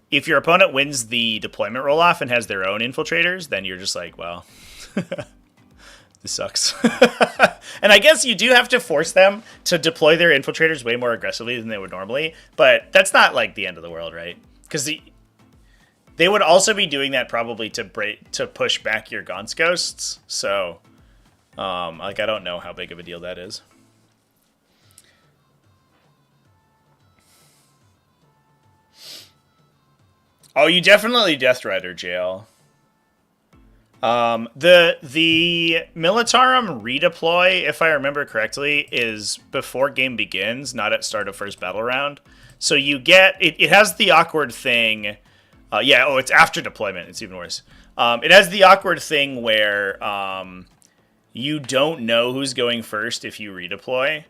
if your opponent wins the deployment roll-off and has their own infiltrators, then you're just like, well, this sucks. And I guess you do have to force them to deploy their infiltrators way more aggressively than they would normally, but that's not like the end of the world, right? Because they would also be doing that probably to push back your Gaunt's Ghosts. So, like, I don't know how big of a deal that is. Oh, you definitely Death Rider jail. The Militarum redeploy, if I remember correctly, is before game begins, not at start of first battle round. So you get it has the awkward thing. It's after deployment. It's even worse. It has the awkward thing where you don't know who's going first if you redeploy.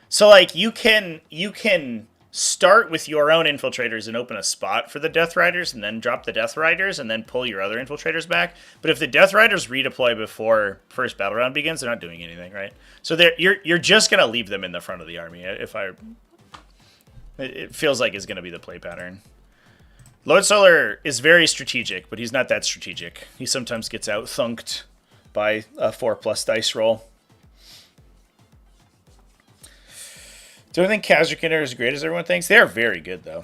So like you can start with your own infiltrators and open a spot for the Death Riders and then drop the Death Riders and then pull your other infiltrators back. But if the Death Riders redeploy before first battle round begins, they're not doing anything, right? So you're just going to leave them in the front of the army. It feels like is going to be the play pattern. Lord Solar is very strategic, but he's not that strategic. He sometimes gets out-thunked by a 4+ dice roll. Do I think Khazrakin are as great as everyone thinks? They are very good, though.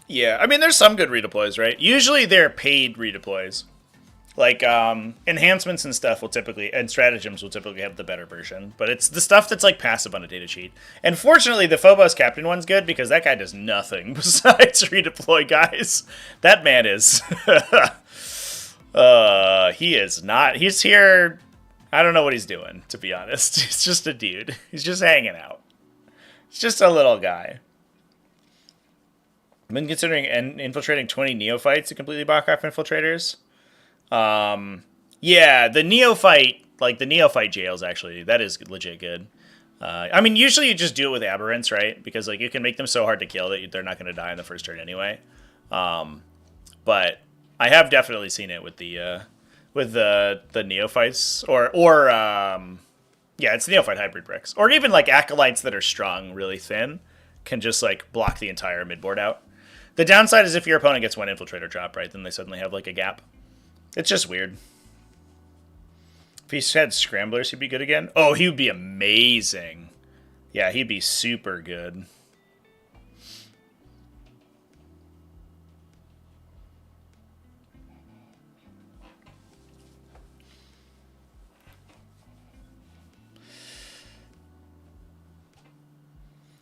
Yeah, I mean, there's some good redeploys, right? Usually they're paid redeploys. Like, enhancements and stuff will typically, and stratagems will typically have the better version. But it's the stuff that's, like, passive on a data sheet. And fortunately, the Phobos Captain one's good because that guy does nothing besides redeploy guys. That man is... he is not... He's here... I don't know what he's doing, to be honest. He's just a dude. He's just hanging out. He's just a little guy. I've been considering infiltrating 20 neophytes to completely block off infiltrators. Yeah, the neophyte jails, actually, that is legit good. I mean, usually you just do it with aberrants, right? Because, like, you can make them so hard to kill that they're not going to die in the first turn anyway. But I have definitely seen it with the neophytes, it's neophyte hybrid bricks. Or even, like, acolytes that are strong really thin can just, like, block the entire midboard out. The downside is if your opponent gets one infiltrator drop, right, then they suddenly have, like, a gap. It's just weird. If he had scramblers, he'd be good again. Oh, he would be amazing. Yeah, he'd be super good.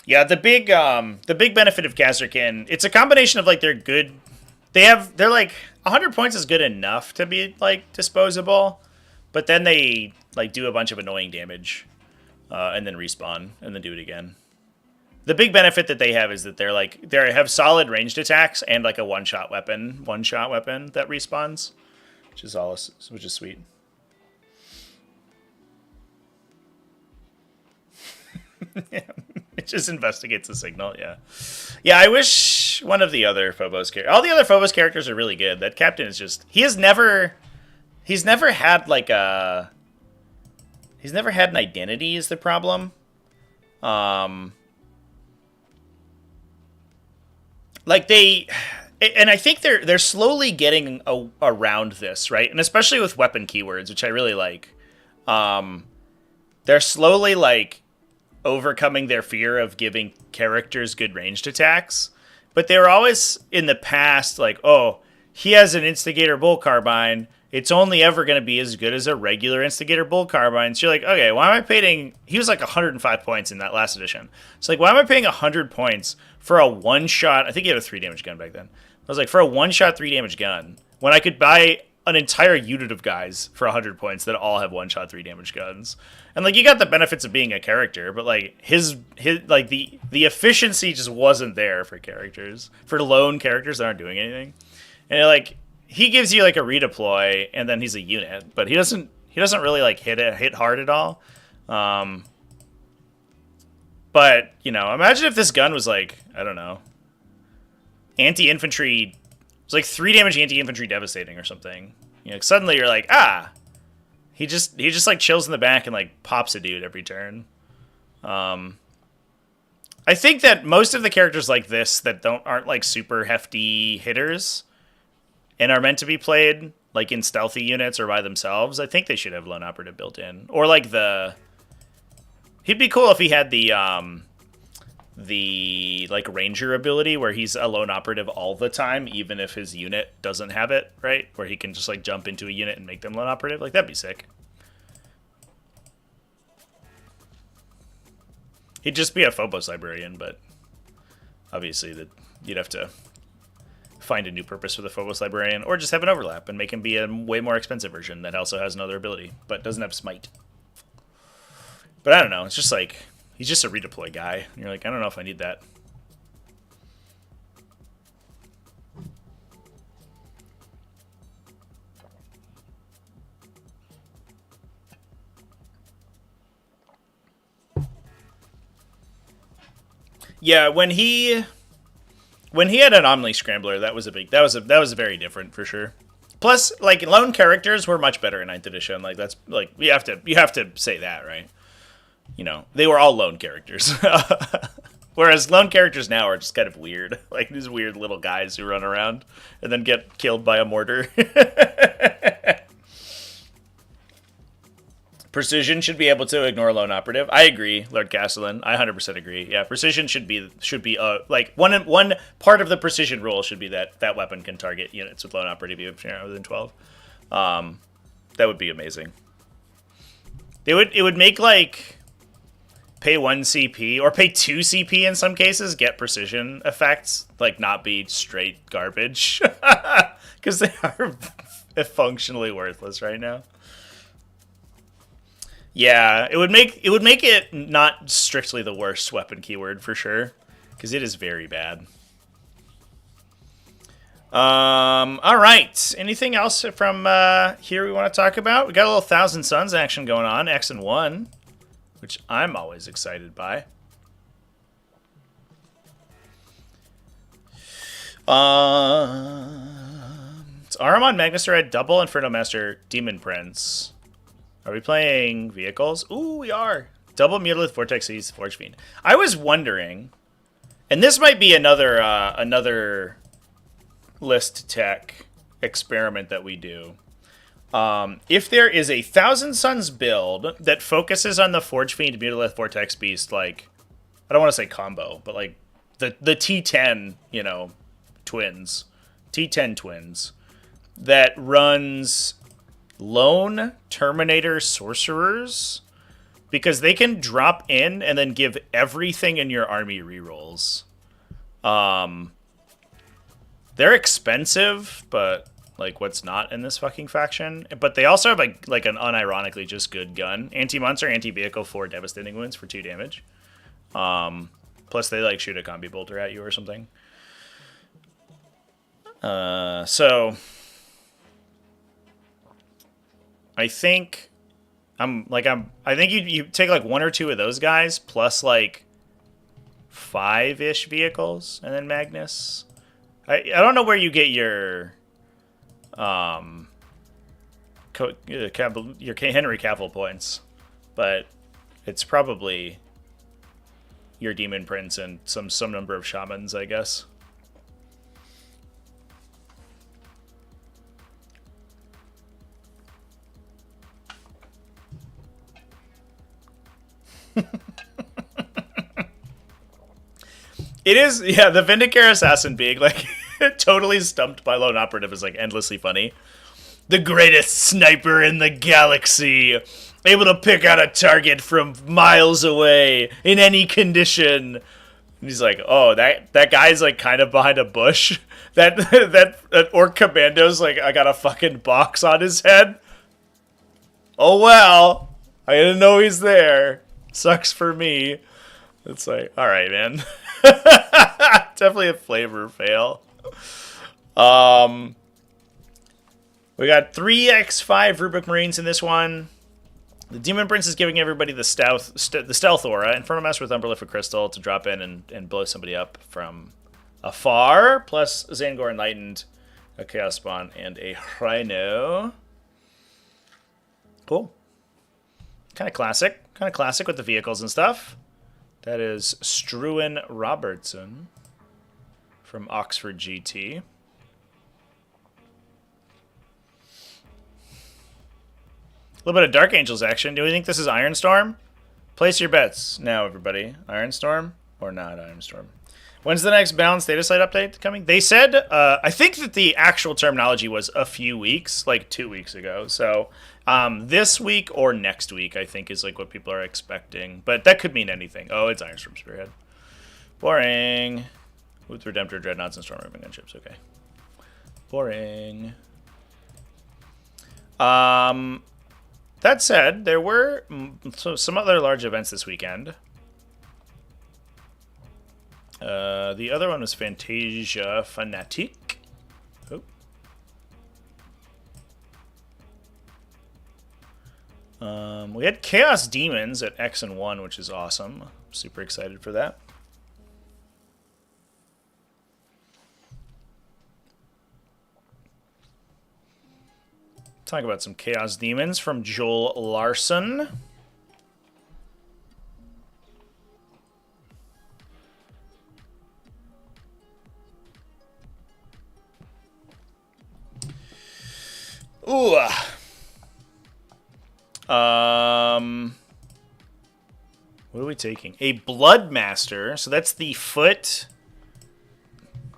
Yeah, the big benefit of Khazrakin, it's a combination of, like, they're good. They're like 100 points is good enough to be, like, disposable, but then they, like, do a bunch of annoying damage, and then respawn and then do it again. The big benefit that they have is that they have solid ranged attacks and, like, a one-shot weapon that respawns, which is sweet. Yeah. It just investigates the signal, yeah. Yeah, I wish one of the other Phobos characters... All the other Phobos characters are really good. That captain is just... He's never had, like, a... He's never had an identity is the problem. Like, they... And I think they're slowly getting around this, right? And especially with weapon keywords, which I really like. They're slowly, like... overcoming their fear of giving characters good ranged attacks. But they were always, in the past, like, oh, he has an Instigator Bull Carbine. It's only ever going to be as good as a regular Instigator Bull Carbine. So you're like, okay, why am I paying... He was like 105 points in that last edition. It's like, why am I paying 100 points for a one-shot... I think he had a 3-damage gun back then. I was like, for a one-shot 3-damage gun, when I could buy an entire unit of guys for 100 points that all have one-shot 3-damage guns. And, like, you got the benefits of being a character, but, like, his like, the efficiency just wasn't there for characters. For lone characters that aren't doing anything. And, like, he gives you, like, a redeploy, and then he's a unit. But he He doesn't really like hit hard at all. But, you know, imagine if this gun was like, I don't know, anti-infantry. It's like 3 damage anti-infantry devastating or something. You know, suddenly you're like, ah, he just like chills in the back and like pops a dude every turn. I think that most of the characters like this that aren't like super hefty hitters and are meant to be played like in stealthy units or by themselves, I think they should have lone operative built in. Or like he'd be cool if he had the like ranger ability where he's a lone operative all the time, even if his unit doesn't have it, right? Where he can just like jump into a unit and make them lone operative. Like that'd be sick. He'd just be a Phobos librarian, but obviously you'd have to find a new purpose for the Phobos librarian, or just have an overlap and make him be a way more expensive version that also has another ability, but doesn't have smite. But I don't know, it's just like, he's just a redeploy guy. And you're like, I don't know if I need that. Yeah, when he had an Omni Scrambler, that was very different for sure. Plus, like lone characters were much better in 9th edition. Like that's like you have to say that, right? You know, they were all lone characters. Whereas lone characters now are just kind of weird. Like these weird little guys who run around and then get killed by a mortar. Precision should be able to ignore lone operative. I agree, Lord Castellan. I 100% agree. Yeah, precision should be like one part of the precision rule should be that weapon can target units with lone operative within 12. That would be amazing. It would make like pay 1 CP or pay 2 CP in some cases, get precision effects, like not be straight garbage because they are functionally worthless right now. Yeah, it would make it not strictly the worst weapon keyword for sure, because it is very bad. All right. Anything else from here we want to talk about? We got a little Thousand Suns action going on, X and 1, which I'm always excited by. It's Ahriman Magnus Red, Double Inferno Master, Demon Prince. Are we playing vehicles? Ooh, we are. Double Mutalith Vortex East Forge Fiend. I was wondering, and this might be another list tech experiment that we do. If there is a Thousand Suns build that focuses on the Forge Fiend Mutalith Vortex Beast, like, I don't want to say combo, but like the T10, you know, twins. T10 twins. That runs lone Terminator Sorcerers, because they can drop in and then give everything in your army rerolls. They're expensive, but like what's not in this fucking faction. But they also have like an unironically just good gun. Anti-monster, anti-vehicle, 4 devastating wounds for 2 damage. Plus they like shoot a combi bolter at you or something. So I think I think you take like 1 or 2 of those guys plus like 5-ish vehicles and then Magnus. I don't know where you get your Henry Cavill points, but it's probably your Demon Prince and some number of shamans, I guess. It is, yeah, the Vindicare Assassin being, like, totally stumped by Lone Operative is, like, endlessly funny. The greatest sniper in the galaxy, able to pick out a target from miles away, in any condition. And he's like, oh, that guy's, like, kind of behind a bush. That Orc Commando's, like, I got a fucking box on his head. Oh, well, I didn't know he's there. Sucks for me. It's like, all right, man. Definitely a flavor fail. We got 3x5 Rubric Marines in this one. The Demon Prince is giving everybody the stealth aura. Infernal Master with Umberlific Crystal to drop in and blow somebody up from afar. Plus Zangor Enlightened, a Chaos Spawn, and a Rhino. Cool. Kind of classic. Kind of classic with the vehicles and stuff. That is Struan Robertson from Oxford GT. A little bit of Dark Angels action. Do we think this is Ironstorm? Place your bets now, everybody. Ironstorm or not Ironstorm? When's the next balanced data site update coming? They said, I think that the actual terminology was a few weeks, like 2 weeks ago. So this week or next week, I think, is like what people are expecting. But that could mean anything. Oh, it's Ironstorm Spearhead. Boring. With Redemptor, Dreadnoughts, and Stormraven gunships. Okay. Boring. That said, there were some other large events this weekend. The other one was Fantasia Fanatique. Oh. We had Chaos Demons at X and 1, which is awesome. Super excited for that. Talk about some Chaos Demons from Joel Larson. Ooh. What are we taking? A Bloodmaster. So that's the Foot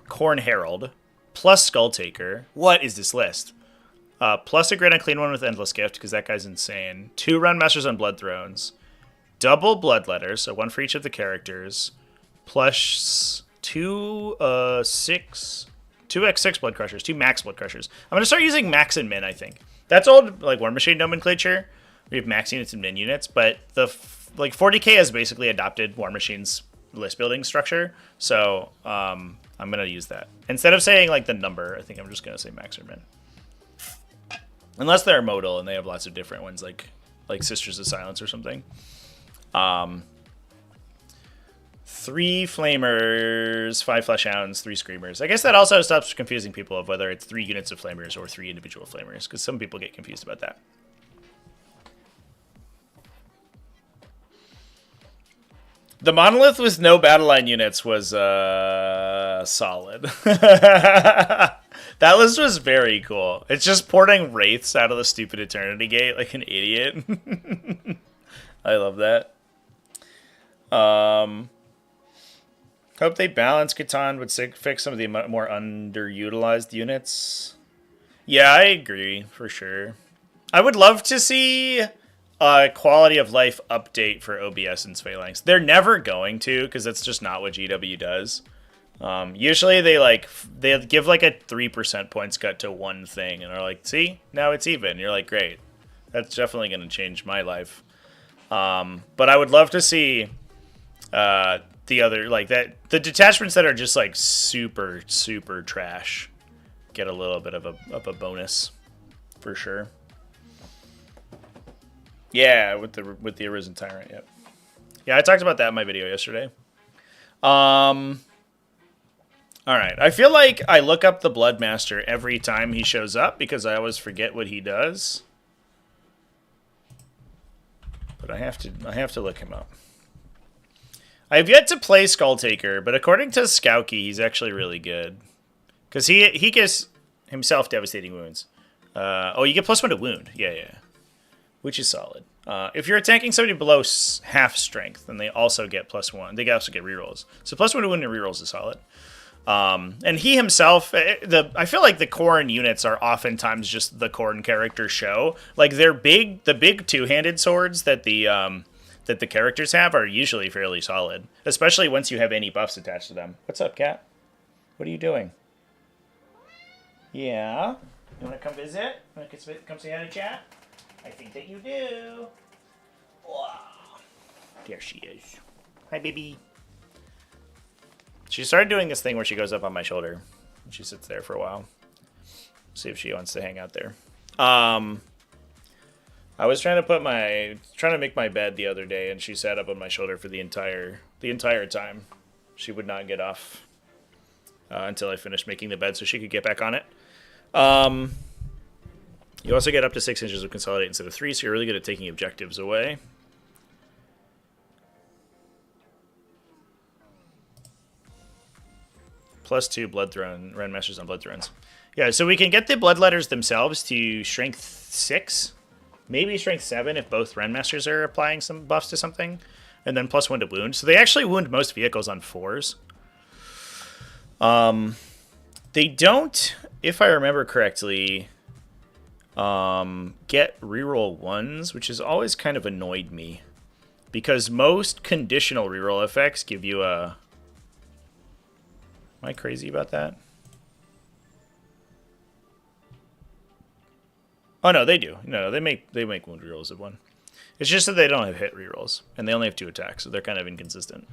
Corn Herald plus Skull Taker. What is this list? Plus a Grid on Clean One with Endless Gift, because that guy's insane. 2 Run Masters on Blood Thrones. Double Bloodletters, so 1 for each of the characters. Plus 2x6 Blood Crushers, 2 Max Blood Crushers. I'm going to start using Max and Min, I think. That's old, like, War Machine nomenclature. We have Max units and Min units, but the 40k has basically adopted War Machine's list building structure, so I'm going to use that. Instead of saying, like, the number, I think I'm just going to say Max or Min. Unless they're modal and they have lots of different ones, like Sisters of Silence or something. 3 Flamers, 5 Fleshhounds, 3 Screamers. I guess that also stops confusing people of whether it's 3 units of Flamers or 3 individual Flamers, because some people get confused about that. The Monolith with no battle line units was solid. That list was very cool. It's just porting Wraiths out of the stupid Eternity Gate like an idiot. I love that. Hope they balance Catan would fix some of the more underutilized units. Yeah, I agree, for sure. I would love to see a quality of life update for OBS and Phalanx. They're never going to, because that's just not what GW does. Usually they give like a 3% points cut to one thing and are like, see, now it's even. You're like, great. That's definitely going to change my life. But I would love to see the other, like that, the detachments that are just like super, super trash get a little bit of a bonus for sure. Yeah, with the Arisen Tyrant, yep. Yeah, I talked about that in my video yesterday. Alright, I feel like I look up the Bloodmaster every time he shows up because I always forget what he does. But I have to look him up. I have yet to play Skulltaker, but according to Skauki, he's actually really good. Because he gives himself devastating wounds. Oh, you get +1 to wound. Yeah. Which is solid. If you're attacking somebody below half strength, then they also get +1. They also get rerolls. So +1 to wound and rerolls is solid. And he himself, I feel like the Khorne units are oftentimes just the Khorne character show. Like the big two-handed swords that the characters have are usually fairly solid, especially once you have any buffs attached to them. What's up, cat? What are you doing? Yeah. You want to come visit? Want to come say hi to chat? I think that you do. Wow. There she is. Hi, baby. She started doing this thing where she goes up on my shoulder. And she sits there for a while. See if she wants to hang out there. I was trying to make my bed the other day, and she sat up on my shoulder for the entire time. She would not get off until I finished making the bed, so she could get back on it. You also get up to 6 inches of consolidate instead of 3, so you're really good at taking objectives away. +2 blood throne Ren Masters on blood thrones. Yeah, so we can get the bloodletters themselves to strength 6, maybe strength 7 if both Ren Masters are applying some buffs to something, and then +1 to wound. So they actually wound most vehicles on 4s. They don't, if I remember correctly, get reroll 1s, which has always kind of annoyed me, because most conditional reroll effects give you a... Am I crazy about that? Oh no, they do. No, they make wound rerolls of 1. It's just that they don't have hit rerolls, and they only have 2 attacks, so they're kind of inconsistent.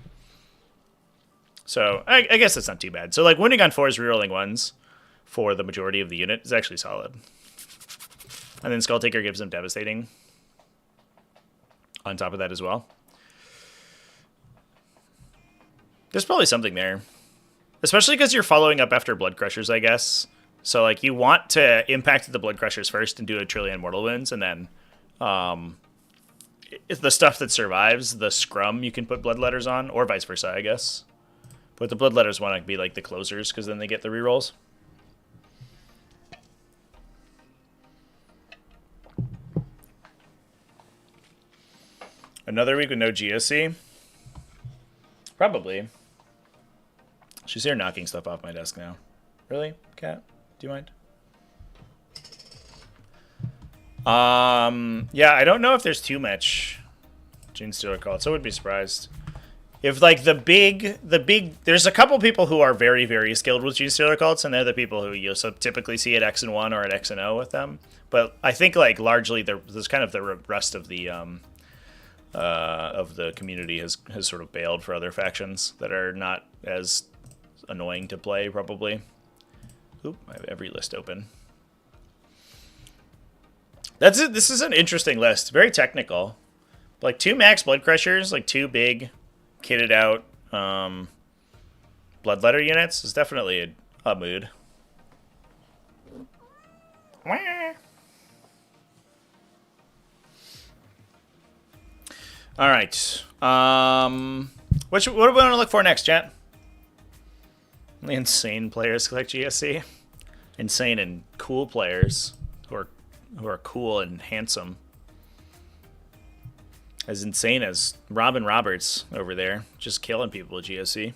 So I guess that's not too bad. So like wounding on 4s, rerolling 1s for the majority of the unit is actually solid. And then Skull Taker gives them devastating on top of that as well. There's probably something there. Especially because you're following up after Blood Crushers, I guess. So, like, you want to impact the Blood Crushers first and do a trillion mortal wounds, and then the stuff that survives, the scrum, you can put Bloodletters on, or vice versa, I guess. But the Bloodletters want to be, like, the closers, because then they get the rerolls. Another week with no GSC? Probably. She's here knocking stuff off my desk now. Really, Cat? Do you mind? Yeah, I don't know if there's too much Genestealer cult, so I would be surprised. If, like, the big... There's a couple people who are very, very skilled with Genestealer cults, and they're the people who you typically see at X and 1 or at X and O with them. But I think, like, largely, there's kind of the rest of the community has sort of bailed for other factions that are not as annoying to play, probably. Oop, I have every list open. That's it. This is an interesting list. Very technical. Like 2 max blood crushers, like 2 big kitted out bloodletter units is definitely a mood. All right. What do we want to look for next, chat? Only insane players collect GSC. Insane and cool players who are cool and handsome. As insane as Robin Roberts over there, just killing people with GSC.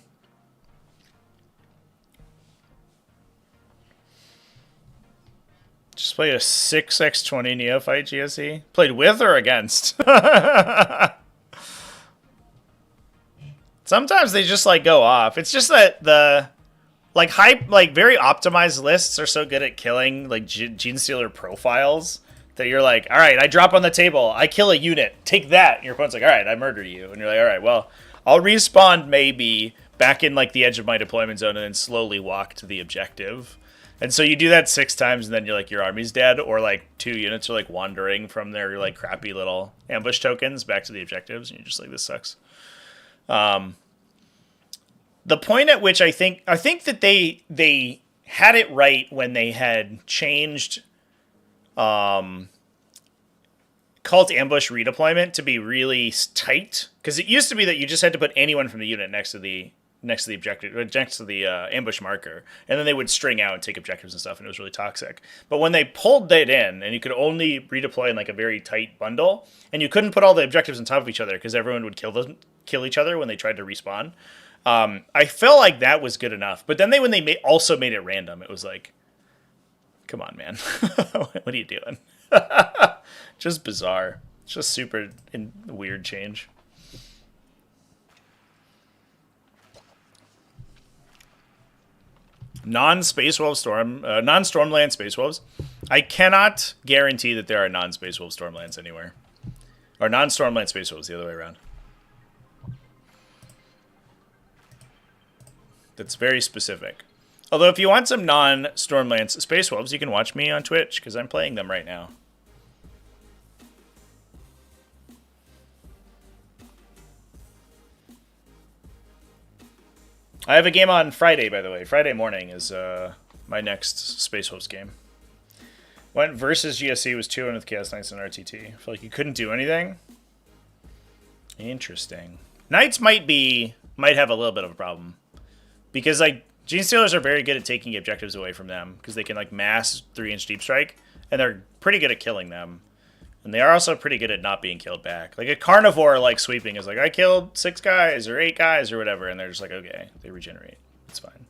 Just played a 6x20 Neophyte GSC. Played with or against? Sometimes they just like go off. It's just that the like very optimized lists are so good at killing like Genestealer profiles that you're like, all right, I drop on the table, I kill a unit, take that. And your opponent's like, all right, I murder you, and you're like, all right, well, I'll respawn maybe back in like the edge of my deployment zone and then slowly walk to the objective. And so you do that 6 times, and then you're like, your army's dead, or like 2 units are like wandering from their like crappy little ambush tokens back to the objectives, and you're just like, this sucks. The point at which I think that they had it right when they had changed cult ambush redeployment to be really tight, because it used to be that you just had to put anyone from the unit next to the objective, next to the ambush marker, and then they would string out and take objectives and stuff, and it was really toxic. But when they pulled that in, and you could only redeploy in like a very tight bundle, and you couldn't put all the objectives on top of each other because everyone would kill each other when they tried to respawn. I felt like that was good enough. But then when they also made it random, it was like, come on, man, what are you doing? Just bizarre. It's just super weird change. Non-Space Wolf non-Stormland Space Wolves. I cannot guarantee that there are non-Space Wolf Stormlands anywhere. Or non-Stormland Space Wolves, the other way around. That's very specific. Although if you want some non-Stormlance Space Wolves, you can watch me on Twitch, because I'm playing them right now. I have a game on Friday, by the way. Friday morning is my next Space Wolves game. Went versus GSC, was 2-1 with Chaos Knights and RTT. I feel like you couldn't do anything. Interesting. Knights might have a little bit of a problem. Because, like, Gene Stealers are very good at taking objectives away from them. Because they can, like, mass 3-inch deep strike. And they're pretty good at killing them. And they are also pretty good at not being killed back. Like, a carnivore, like, sweeping is like, I killed 6 guys or 8 guys or whatever. And they're just like, okay, they regenerate. It's fine.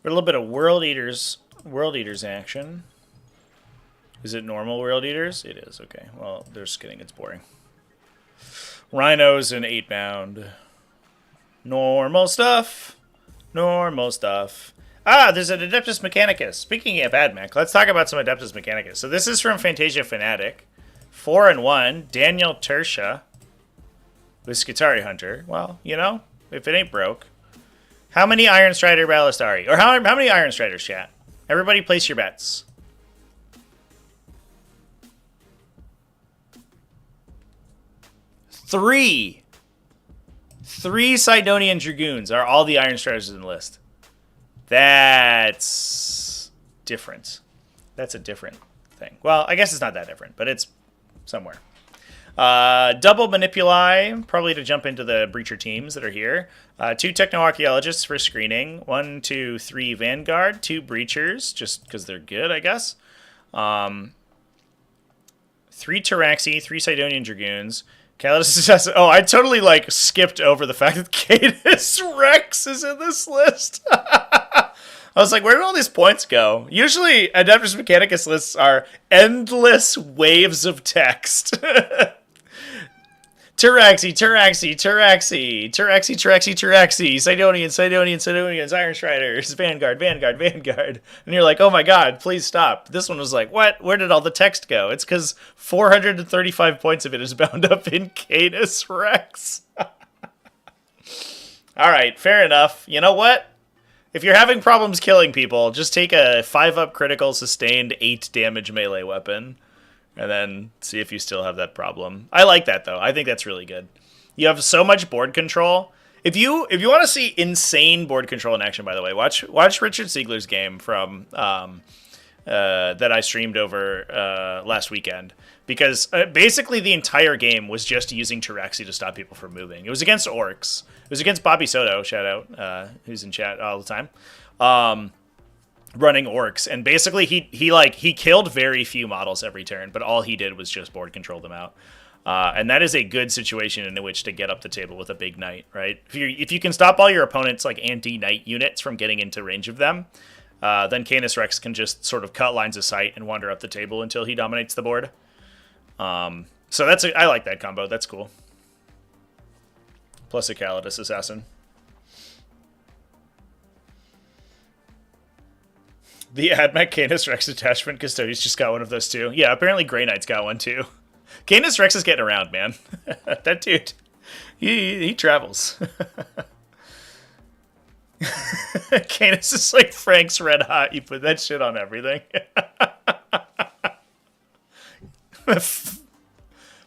A little bit of World Eaters action. Is it normal World Eaters? It is, okay. Well, they're just kidding, it's boring. Rhinos and 8-bound. Normal stuff. Normal stuff. Ah, there's an Adeptus Mechanicus. Speaking of AdMech, let's talk about some Adeptus Mechanicus. So this is from Fantasia Fanatic. 4-1, Daniel Tersha with Skitari Hunter. Well, you know, if it ain't broke. How many Iron Strider Ballistari? Or how many Iron Striders, chat? Everybody place your bets. 3. 3 Sidonian Dragoons are all the Iron Striders in the list. That's different. That's a different thing. Well, I guess it's not that different, but it's somewhere. Double Manipuli, probably to jump into the Breacher teams that are here. 2 Techno-Archaeologists for screening. 1, 2, 3 Vanguard. 2 Breachers, just because they're good, I guess. 3 Taraxi, 3 Sidonian Dragoons. Calidus. Oh, I totally, like, skipped over the fact that Canis Rex is in this list. I was like, where did all these points go? Usually, Adeptus Mechanicus lists are endless waves of text. Taraxi, Sidonians, Iron Striders, Vanguard. And you're like, oh my god, please stop. This one was like, what? Where did all the text go? It's because 435 points of it is bound up in Canis Rex. Alright, fair enough. You know what? If you're having problems killing people, just take a 5-up critical sustained 8 damage melee weapon. And then see if you still have that problem. I like that, though. I think that's really good. You have so much board control. If you want to see insane board control in action, by the way, watch Richard Siegler's game from that I streamed over last weekend. Because basically the entire game was just using Taraxi to stop people from moving. It was against Orks. It was against Bobby Soto, shout out, who's in chat all the time. Running Orks, and basically he killed very few models every turn, but all he did was just board control them out, and that is a good situation in which to get up the table with a big knight, right? If you can stop all your opponents' like anti-knight units from getting into range of them, then Canis Rex can just sort of cut lines of sight and wander up the table until he dominates the board. So I like that combo. That's cool. Plus a Calidus Assassin. The AdMech Canis Rex attachment Custodes just got one of those too. Yeah, apparently Grey Knight's got one too. Canis Rex is getting around, man. That dude, he travels. Canis is like Frank's Red Hot. You put that shit on everything.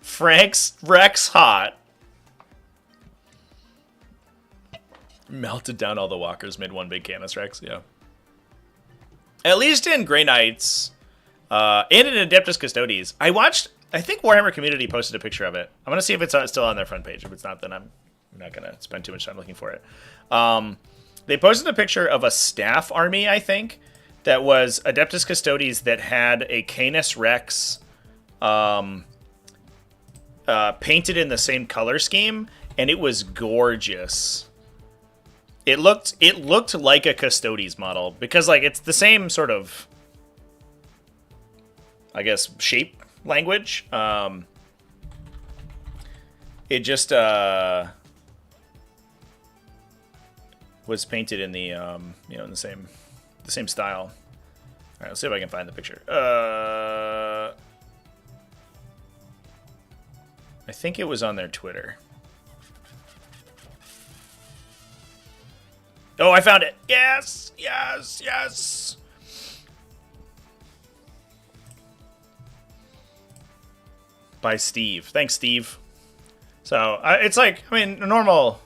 Frank's Rex Hot. Melted down all the walkers, made one big Canis Rex, yeah. At least in Grey Knights, and in Adeptus Custodes, I think Warhammer Community posted a picture of it. I'm going to see if it's still on their front page. If it's not, then I'm not going to spend too much time looking for it. They posted a picture of a staff army, I think, that was Adeptus Custodes that had a Canis Rex painted in the same color scheme, and it was gorgeous. It looked like a Custodes model because like it's the same sort of, I guess, shape language. It just was painted in the in the same style. All right, let's see if I can find the picture. I think it was on their Twitter. Oh, I found it. Yes, yes, yes. By Steve. Thanks, Steve. So it's like, I mean, normal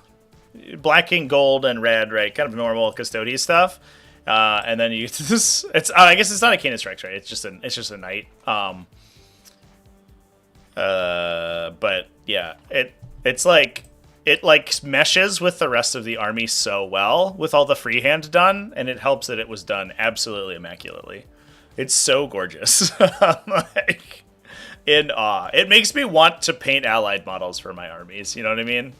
black and gold and red, right? Kind of normal Custodes stuff. And then you this. It's I guess it's not a Canis Rex, right? It's just a knight. But yeah, it's like. It like meshes with the rest of the army so well with all the freehand done, and it helps that it was done absolutely immaculately. It's so gorgeous. I'm like in awe. It makes me want to paint allied models for my armies. You know what I mean?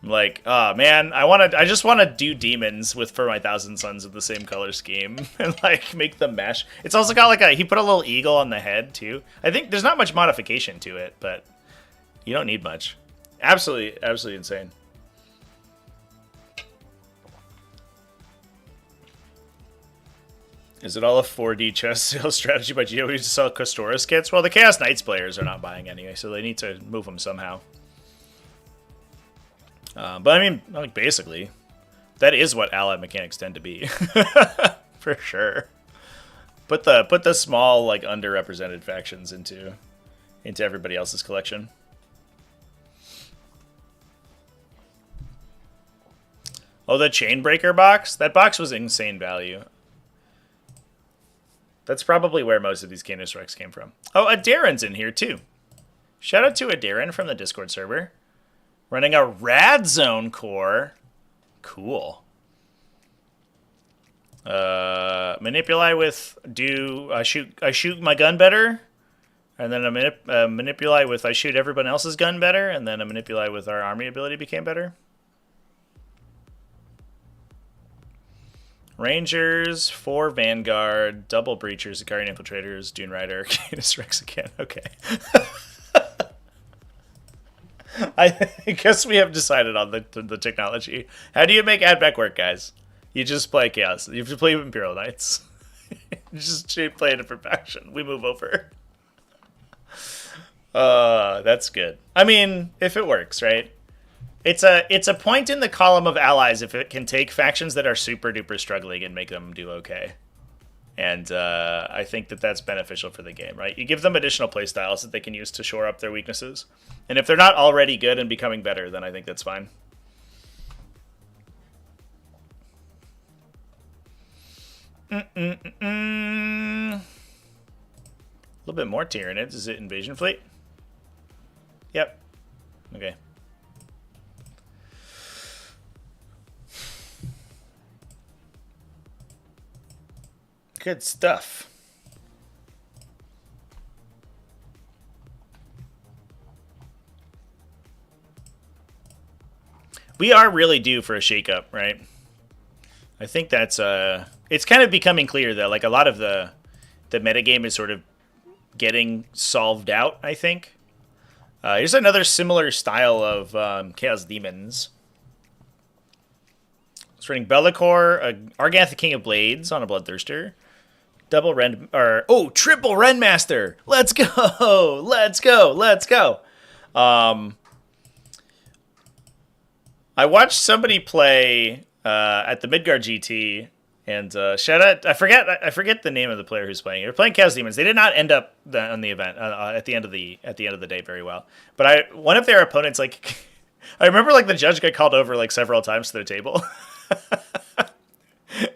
I'm like, oh man, I just want to do demons for my Thousand Sons of the same color scheme and like make them mesh. It's also got like he put a little eagle on the head too. I think there's not much modification to it, but you don't need much. Absolutely, absolutely insane. Is it all a 4D chess sales strategy by GW to sell Custodes kits? Well, the Chaos Knights players are not buying anyway, so they need to move them somehow. But I mean, like basically, that is what allied mechanics tend to be, for sure. Put the small like underrepresented factions into everybody else's collection. Oh, the Chainbreaker box? That box was insane value. That's probably where most of these Canis Rex came from. Oh, Adarin's in here, too. Shout out to Adarin from the Discord server. Running a Rad Zone core. Cool. Manipuli with I shoot my gun better. And then a Manipuli with I shoot everyone else's gun better. And then a Manipuli with our army ability became better. Rangers, 4 Vanguard, double Breachers, Guardian Infiltrators, Dune Rider, Canis Rex again. Okay. I guess we have decided on the technology. How do you make AdBack work, guys? You just play Chaos. You have to play Imperial Knights. You just play a different faction. We move over. That's good. I mean, if it works, right? It's a point in the column of allies if it can take factions that are super duper struggling and make them do okay. And I think that's beneficial for the game, right? You give them additional playstyles that they can use to shore up their weaknesses. And if they're not already good and becoming better, then I think that's fine. A little bit more Tyranids. Is it Invasion Fleet? Yep. Okay. Good stuff. We are really due for a shakeup, right? I think that's it's kind of becoming clear that like a lot of the metagame is sort of getting solved out, I think. Here's another similar style of Chaos Demons. It's running Bellicor, Argath the King of Blades on a Bloodthirster. Triple Renmaster. Let's go. Let's go. Let's go. I watched somebody play at the Midgard GT, and shout out. I forget the name of the player who's playing. They're playing Chaos Demons. They did not end up on the event at the end of the day very well. But one of their opponents, like, I remember like the judge got called over like several times to their table.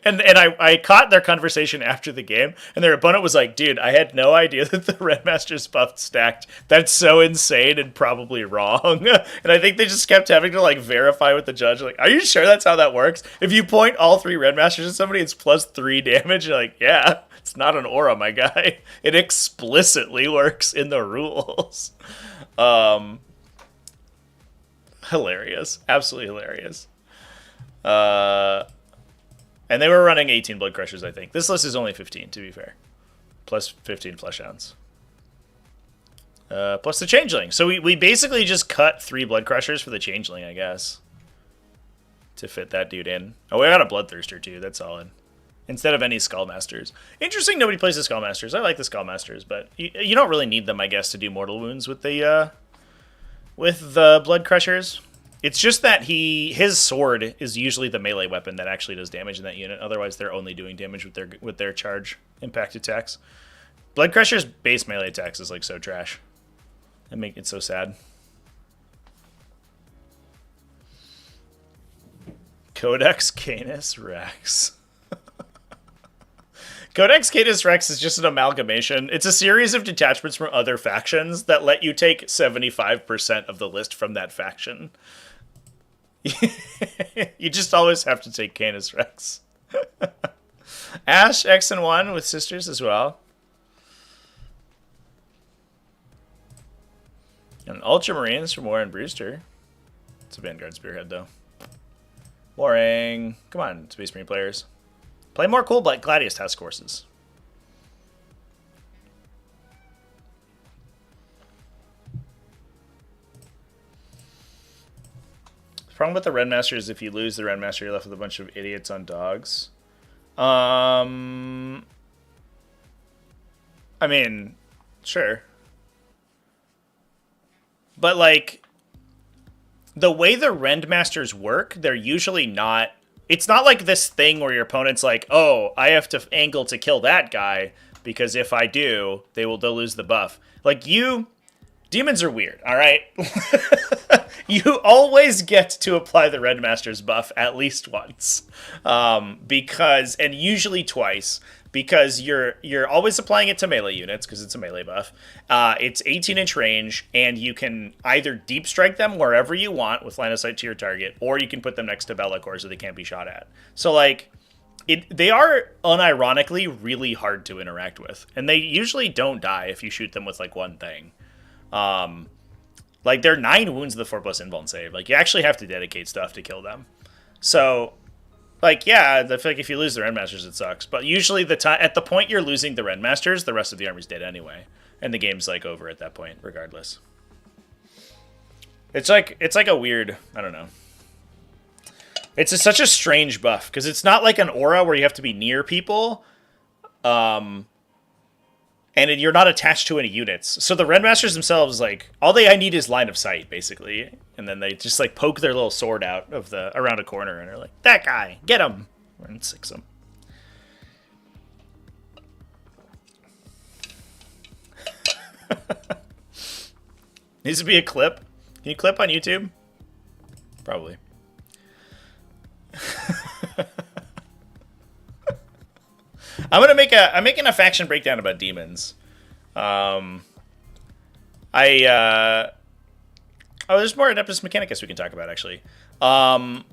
And I caught their conversation after the game, and their opponent was like, dude, I had no idea that the Redmaster's buffed stacked. That's so insane and probably wrong. And I think they just kept having to like verify with the judge, like, are you sure that's how that works? If you point all 3 Redmasters at somebody, it's +3 damage. You're like, yeah, it's not an aura, my guy. It explicitly works in the rules. Hilarious. Absolutely hilarious. And they were running 18 Blood Crushers, I think. This list is only 15, to be fair. Plus 15 Flesh Hounds. Plus the Changeling. So we basically just cut 3 Blood Crushers for the Changeling, I guess. To fit that dude in. Oh, we got a Bloodthirster, too. That's solid. Instead of any Skullmasters. Interesting nobody plays the Skullmasters. I like the Skullmasters, but you don't really need them, I guess, to do mortal wounds with the Blood Crushers. It's just that his sword is usually the melee weapon that actually does damage in that unit. Otherwise, they're only doing damage with their charge impact attacks. Blood Crusher's base melee attacks is like so trash. They make it so sad. Codex Canis Rex. Codex Canis Rex is just an amalgamation. It's a series of detachments from other factions that let you take 75% of the list from that faction. You just always have to take Canis Rex. Ash, X and 1 with sisters as well. And Ultramarines from Warren Brewster. It's a Vanguard Spearhead, though. Boring. Come on, Space Marine players. Play more cool Gladius task forces. The problem with the Renmaster is if you lose the Renmaster, you're left with a bunch of idiots on dogs. I mean, sure. But, like, the way the Rendmasters work, they're usually not... It's not like this thing where your opponent's like, oh, I have to angle to kill that guy, because if I do, they'll lose the buff. Like, Demons are weird, alright? You always get to apply the Rendmaster's buff at least once. And usually twice, because you're always applying it to melee units, because it's a melee buff. It's 18-inch range, and you can either deep strike them wherever you want with line of sight to your target, or you can put them next to Be'lakor so they can't be shot at. So, like, they are unironically really hard to interact with, and they usually don't die if you shoot them with, like, one thing. Like, they're 9 wounds of the 4+ invuln save. Like, you actually have to dedicate stuff to kill them. So... Like, yeah, I feel like if you lose the Rendmasters, it sucks. But usually at the point you're losing the Rendmasters, the rest of the army's dead anyway. And the game's, like, over at that point, regardless. It's like a weird... I don't know. It's such a strange buff, because it's not like an aura where you have to be near people. And you're not attached to any units. So the Rendmasters themselves, like, all I need is line of sight, basically. And then they just, like, poke their little sword out of around a corner, and they're like, that guy, get him! And six him. Needs to be a clip. Can you clip on YouTube? Probably. I'm making a faction breakdown about demons. Oh, there's more Adeptus Mechanicus we can talk about, actually. Oh,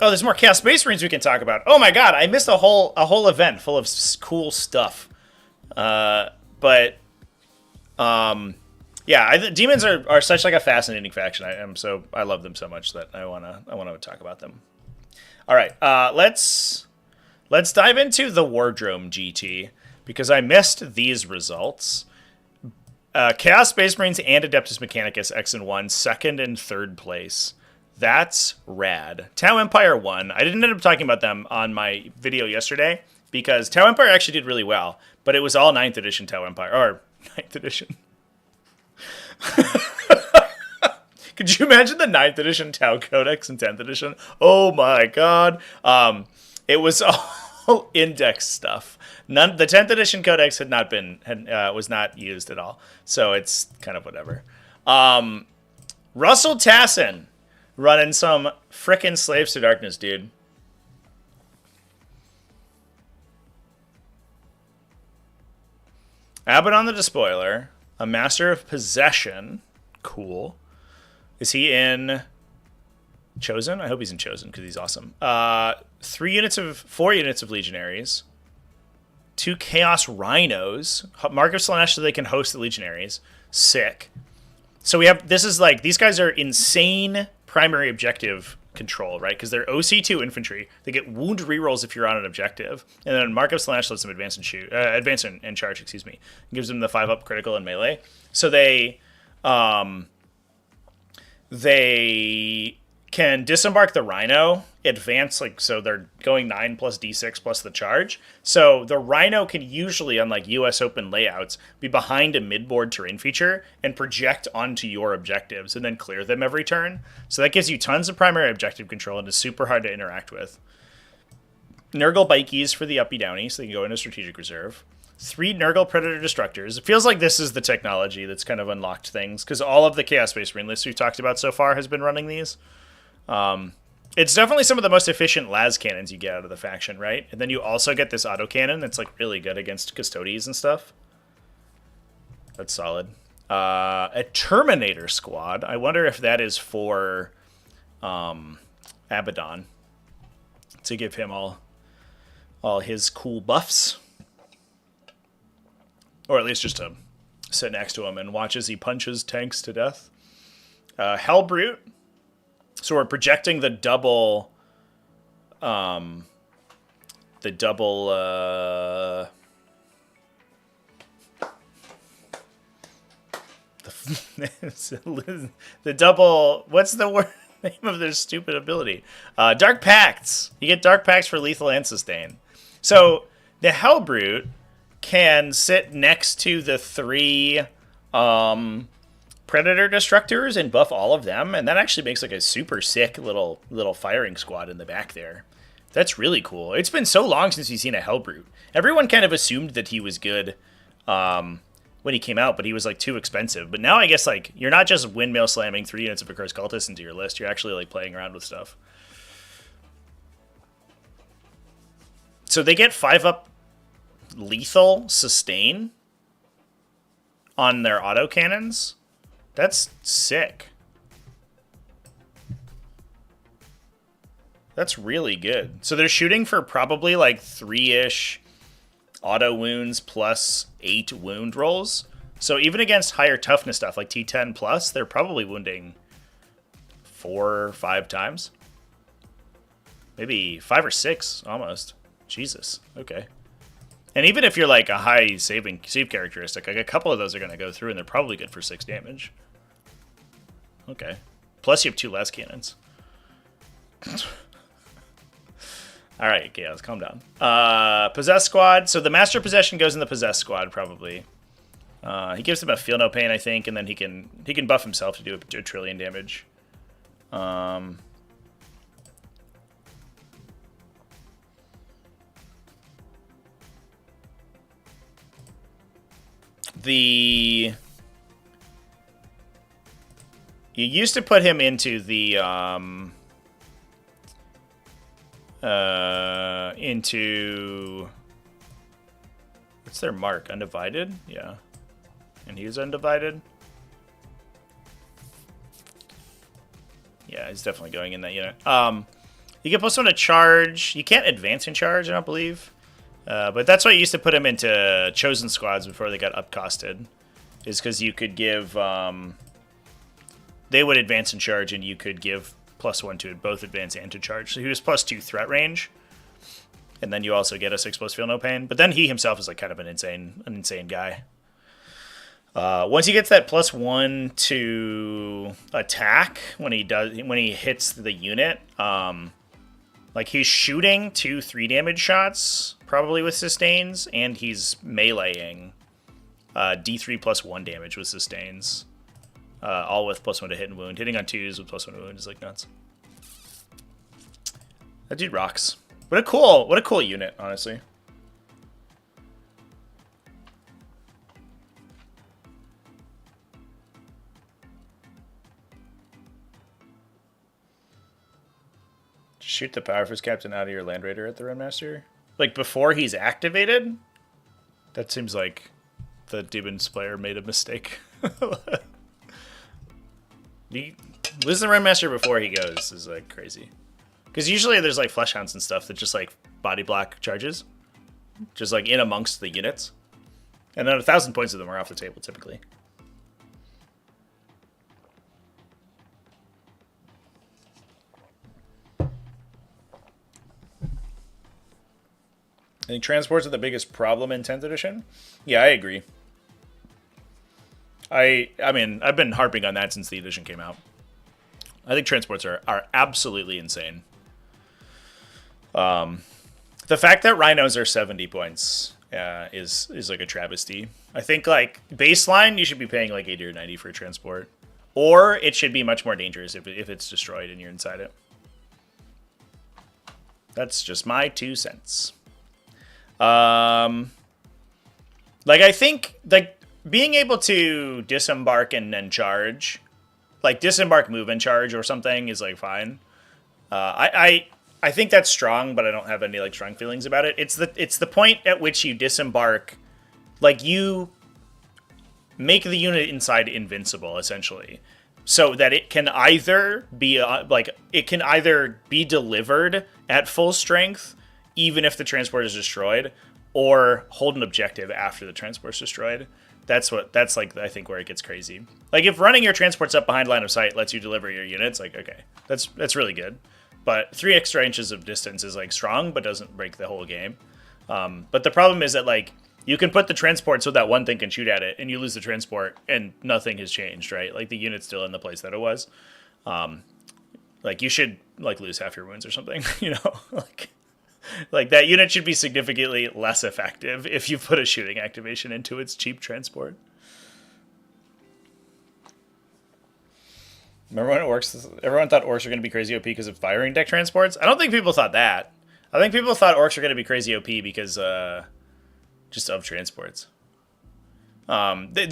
there's more Chaos Space Marines we can talk about. Oh my god, I missed a whole event full of cool stuff. Yeah, demons are such like a fascinating faction. I love them so much that I wanna talk about them. All right, let's dive into the Wardrome GT, because I missed these results. Chaos Space Marines and Adeptus Mechanicus X and 1, second and third place. That's rad. Tau Empire won. I didn't end up talking about them on my video yesterday, because Tau Empire actually did really well, but it was all 9th edition Tau Empire, or 9th edition. Could you imagine the 9th edition Tau Codex and 10th edition? Oh my god. It was all index stuff. The 10th edition Codex was not used at all, so it's kind of whatever. Russell Tassin running some frickin' Slaves to Darkness, dude. Abaddon the Despoiler, a Master of Possession, cool. Is he in Chosen? I hope he's in Chosen, because he's awesome. 4 units of Legionaries. 2 Chaos Rhinos. Mark of Slaanesh so they can host the Legionaries. Sick. So we have, these guys are insane primary objective control, right? Because they're OC2 infantry. They get wound rerolls if you're on an objective, and then Mark of Slash lets them advance and shoot, advance and charge. Excuse me, it gives them the 5-up critical and melee. So they can disembark the Rhino, advance, like, so they're going 9 plus D6 plus the charge. So the Rhino can usually, on like US Open layouts, be behind a midboard terrain feature and project onto your objectives and then clear them every turn. So that gives you tons of primary objective control and is super hard to interact with. Nurgle Bikies for the uppy downy, so they can go into strategic reserve. 3 Nurgle Predator Destructors. It feels like this is the technology that's kind of unlocked things, because all of the Chaos Space Marine lists we've talked about so far has been running these. It's definitely some of the most efficient las cannons you get out of the faction, right? And then you also get this autocannon that's like really good against Custodes and stuff. That's solid. A Terminator Squad. I wonder if that is for Abaddon, to give him all his cool buffs. Or at least just to sit next to him and watch as he punches tanks to death. Hellbrute. So we're projecting the double, the double, what's the word name of their stupid ability? Dark Pacts. You get Dark Pacts for lethal and sustain. So the Hellbrute can sit next to the 3, Predator Destructors and buff all of them, and that actually makes like a super sick little firing squad in the back there. That's really cool. It's been so long since we've seen a Hellbrute. Everyone kind of assumed that he was good when he came out, but he was like too expensive. But now I guess like you're not just windmill slamming 3 units of Accursed Cultist into your list. You're actually like playing around with stuff. So they get 5-up lethal sustain on their autocannons. That's sick. That's really good. So they're shooting for probably like 3-ish auto wounds plus 8 wound rolls. So even against higher toughness stuff like T10 plus, they're probably wounding 4 or 5 times. Maybe 5 or 6 almost. Jesus. Okay. And even if you're like a high save characteristic, like a couple of those are going to go through and they're probably good for 6 damage. Okay. Plus you have 2 las cannons. Alright, okay, let's calm down. Possessed Squad. So the Master Possession goes in the Possessed Squad, probably. He gives them a Feel No Pain, I think, and then he can buff himself to do a trillion damage. You used to put him into the, what's their mark? Undivided? Yeah. And he was undivided? Yeah, he's definitely going in that unit. You get +1 to charge. You can't advance in charge, I don't believe. But that's why you used to put him into chosen squads before they got upcosted. Is because you could give... they would advance in charge, and you could give +1 to both advance and to charge. So he was +2 threat range, and then you also get a 6+ Feel No Pain. But then he himself is like kind of an insane guy. Once he gets that +1 to attack when he hits the unit, like he's shooting 2 3 damage shots probably with sustains, and he's meleeing D3 +1 damage with sustains. All with +1 to hit and wound. Hitting on 2s with +1 to wound is like nuts. That dude rocks. What a cool unit, honestly. Shoot the Power Fist Captain out of your Land Raider at the Runmaster? Like before he's activated? That seems like the Demons player made a mistake. Lose the Runmaster before he goes is like crazy. Because usually there's like Flesh Hounds and stuff that just like body block charges. Just like in amongst the units. And then 1,000 points of them are off the table typically. I think transports are the biggest problem in 10th edition. Yeah, I agree. I mean, I've been harping on that since the edition came out. I think transports are absolutely insane. The fact that rhinos are 70 points is like a travesty. I think like baseline, you should be paying like 80 or 90 for transport. Or it should be much more dangerous if it's destroyed and you're inside it. That's just my 2 cents. Like, I think, like, being able to disembark and then charge, like, disembark, move, and charge or something is, like, fine. I think that's strong, but I don't have any, like, strong feelings about it. It's the point at which you disembark, like, you make the unit inside invincible, essentially. So that it can either be, be delivered at full strength, even if the transport is destroyed, or hold an objective after the transport's destroyed. That's like, I think, where it gets crazy. Like, if running your transports up behind line of sight lets you deliver your units, like, okay, that's really good. But 3 extra inches of distance is, like, strong, but doesn't break the whole game. But the problem is that, like, you can put the transport so that one thing can shoot at it, and you lose the transport, and nothing has changed, right? Like, the unit's still in the place that it was. Like, you should, like, lose half your wounds or something, you know? Like, that unit should be significantly less effective if you put a shooting activation into its cheap transport. Remember when everyone thought Orks were going to be crazy OP because of firing deck transports? I don't think people thought that. I think people thought Orks were going to be crazy OP because, just of transports. They talked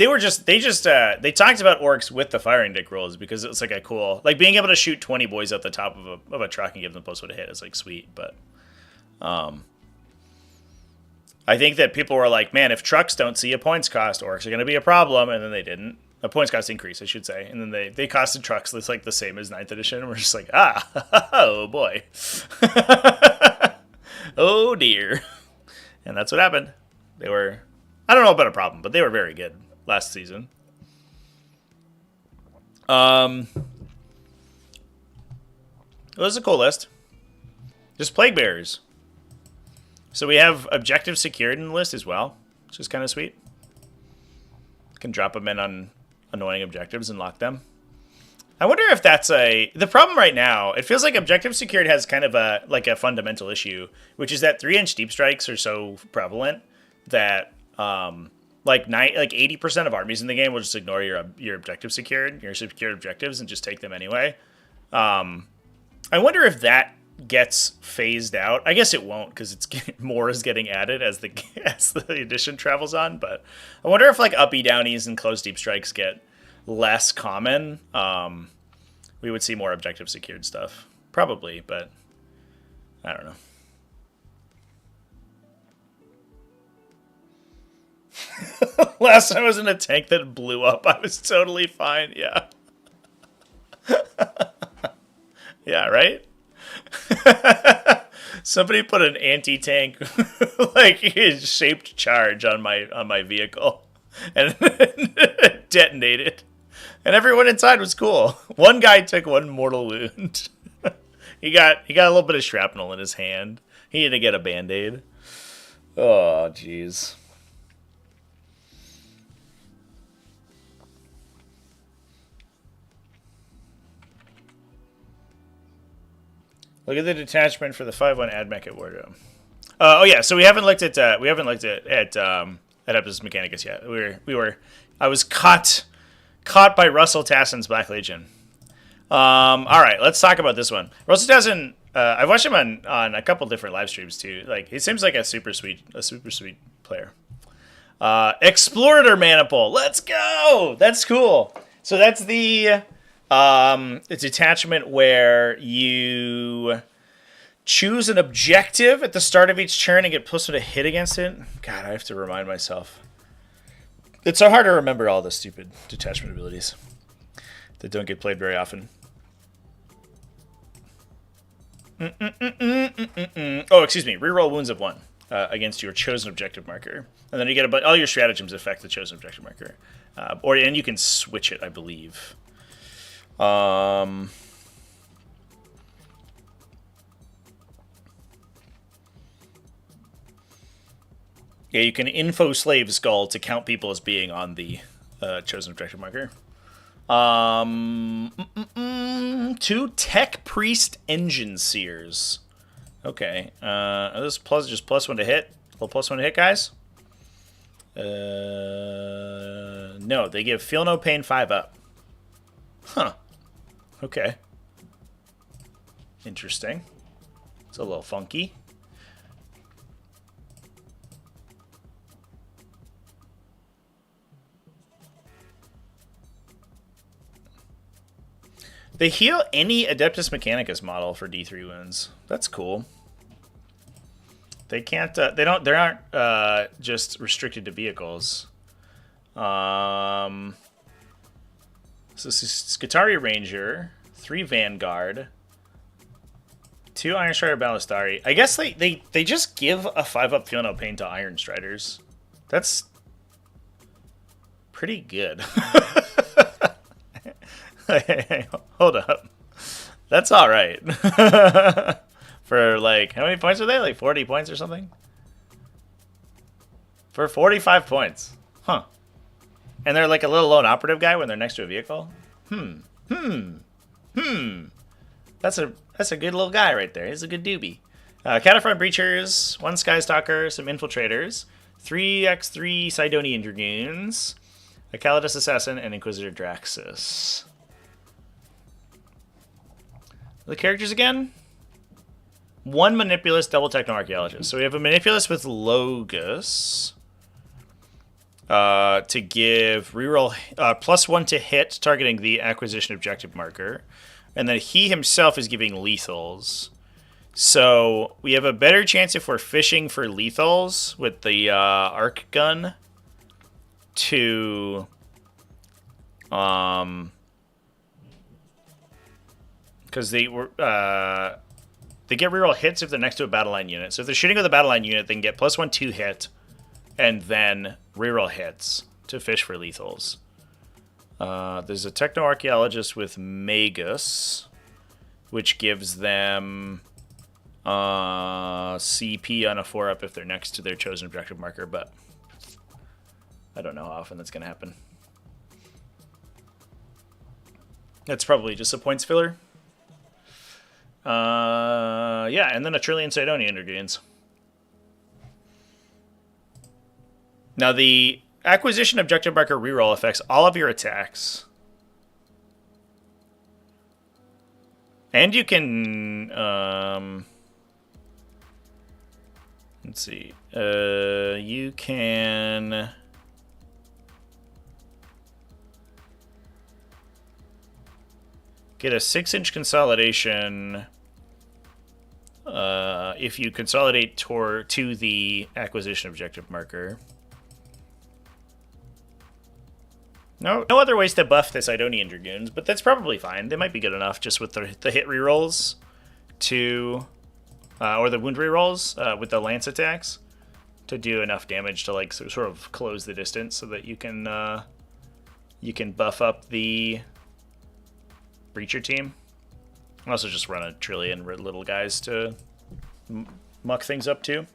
about Orks with the firing deck rules because it's like a cool, like being able to shoot 20 boys at the top of a truck and give them plus one to hit is like sweet, but I think that people were like, man, if trucks don't see a points cost, Orks are going to be a problem, and then they didn't. A points cost increase, I should say, and then they costed trucks that's like the same as 9th edition, and we're just like, oh boy. Oh dear. And that's what happened. They were, I don't know about a problem, but they were very good last season. It was a cool list. Just Plague Bearers. So we have objectives secured in the list as well, which is kind of sweet. Can drop them in on annoying objectives and lock them. I wonder if that's the problem right now. It feels like objective secured has kind of a fundamental issue, which is that 3-inch deep strikes are so prevalent that like 80% of armies in the game will just ignore your objective secured, your secured objectives, and just take them anyway. I wonder if that gets phased out. I guess it won't because more is getting added as the edition travels on. But I wonder if like uppy downies and close deep strikes get less common. We would see more objective secured stuff probably, but I don't know. Last time I was in a tank that blew up, I was totally fine. Yeah. Yeah, right? Somebody put an anti-tank like shaped charge on my vehicle and detonated. And everyone inside was cool. One guy took 1 mortal wound. He got a little bit of shrapnel in his hand. He had to get a band-aid. Oh, jeez. Look at the detachment for the 5-1 Admech at Wardrobe. Oh yeah, so we haven't looked at Adeptus Mechanicus yet. I was caught by Russell Tassin's Black Legion. All right, let's talk about this one. Russell Tassin, I've watched him on a couple different live streams too. Like he seems like a super sweet player. Explorator Maniple, let's go. That's cool. So that's the detachment where you choose an objective at the start of each turn and get +1 to hit against it. God, I have to remind myself. It's so hard to remember all the stupid detachment abilities that don't get played very often. Oh, excuse me. Reroll wounds of 1 against your chosen objective marker. And then you get all your stratagems affect the chosen objective marker. And you can switch it, I believe. Yeah, you can info slave skull to count people as being on the chosen objective marker. 2 tech priest engine seers. Okay. This plus just +1 to hit. Little +1 to hit, guys. No, they give feel no pain 5 up. Huh. Okay. Interesting. It's a little funky. They heal any Adeptus Mechanicus model for D3 wounds. That's cool. They can't. They aren't just restricted to vehicles. So this is Skitarii Ranger, 3 Vanguard, 2 Iron Strider Ballistari. I guess they just give a 5-up feel no pain to Iron Striders. That's pretty good. Hey, hold up. That's all right. For like, how many points are they? Like 40 points or something? For 45 points. Huh. And they're like a little lone operative guy when they're next to a vehicle? That's a good little guy right there. He's a good doobie. Cataphront Breachers, 1 Skystalker, some Infiltrators, 3x3 Sidonian Dragoons, a Calidus Assassin, and Inquisitor Draxus. The characters again? 1 Manipulus, double Techno-Archaeologist. So we have a Manipulus with Logos to give reroll +1 to hit, targeting the acquisition objective marker. And then he himself is giving lethals. So we have a better chance if we're fishing for lethals with the arc gun to because they get reroll hits if they're next to a battle line unit. So if they're shooting with a battle line unit, they can get +1 to hit, and then reroll hits to fish for lethals. There's a Techno Archaeologist with Magus, which gives them CP on a 4-up if they're next to their chosen objective marker, but I don't know how often that's going to happen. That's probably just a points filler. Yeah, and then a trillion Sidonian Dragoons. Now, the acquisition objective marker reroll affects all of your attacks. And you can, let's see, you can get a 6-inch consolidation if you consolidate to the acquisition objective marker. No other ways to buff the Sidonian Dragoons, but that's probably fine. They might be good enough just with the hit rerolls to, or the wound rerolls with the lance attacks to do enough damage to like sort of close the distance so that you can buff up the Breacher team. And also just run a trillion little guys to muck things up too.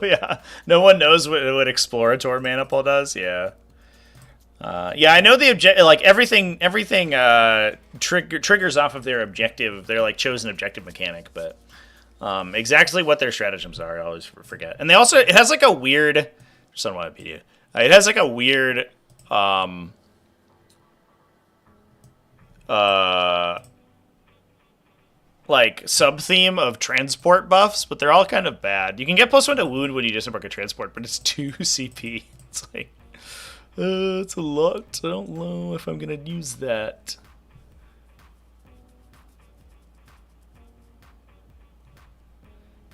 Yeah, no one knows what Explorator Maniple does. Yeah. Yeah, I know the objective. Like everything triggers off of their objective, their like chosen objective mechanic, but exactly what their stratagems are, I always forget. And it has like a weird, just on Wikipedia, it has like a weird like sub-theme of transport buffs, but they're all kind of bad. You can get +1 to wound when you disembark a transport, but it's 2 CP. It's like, it's a lot. I don't know if I'm gonna use that.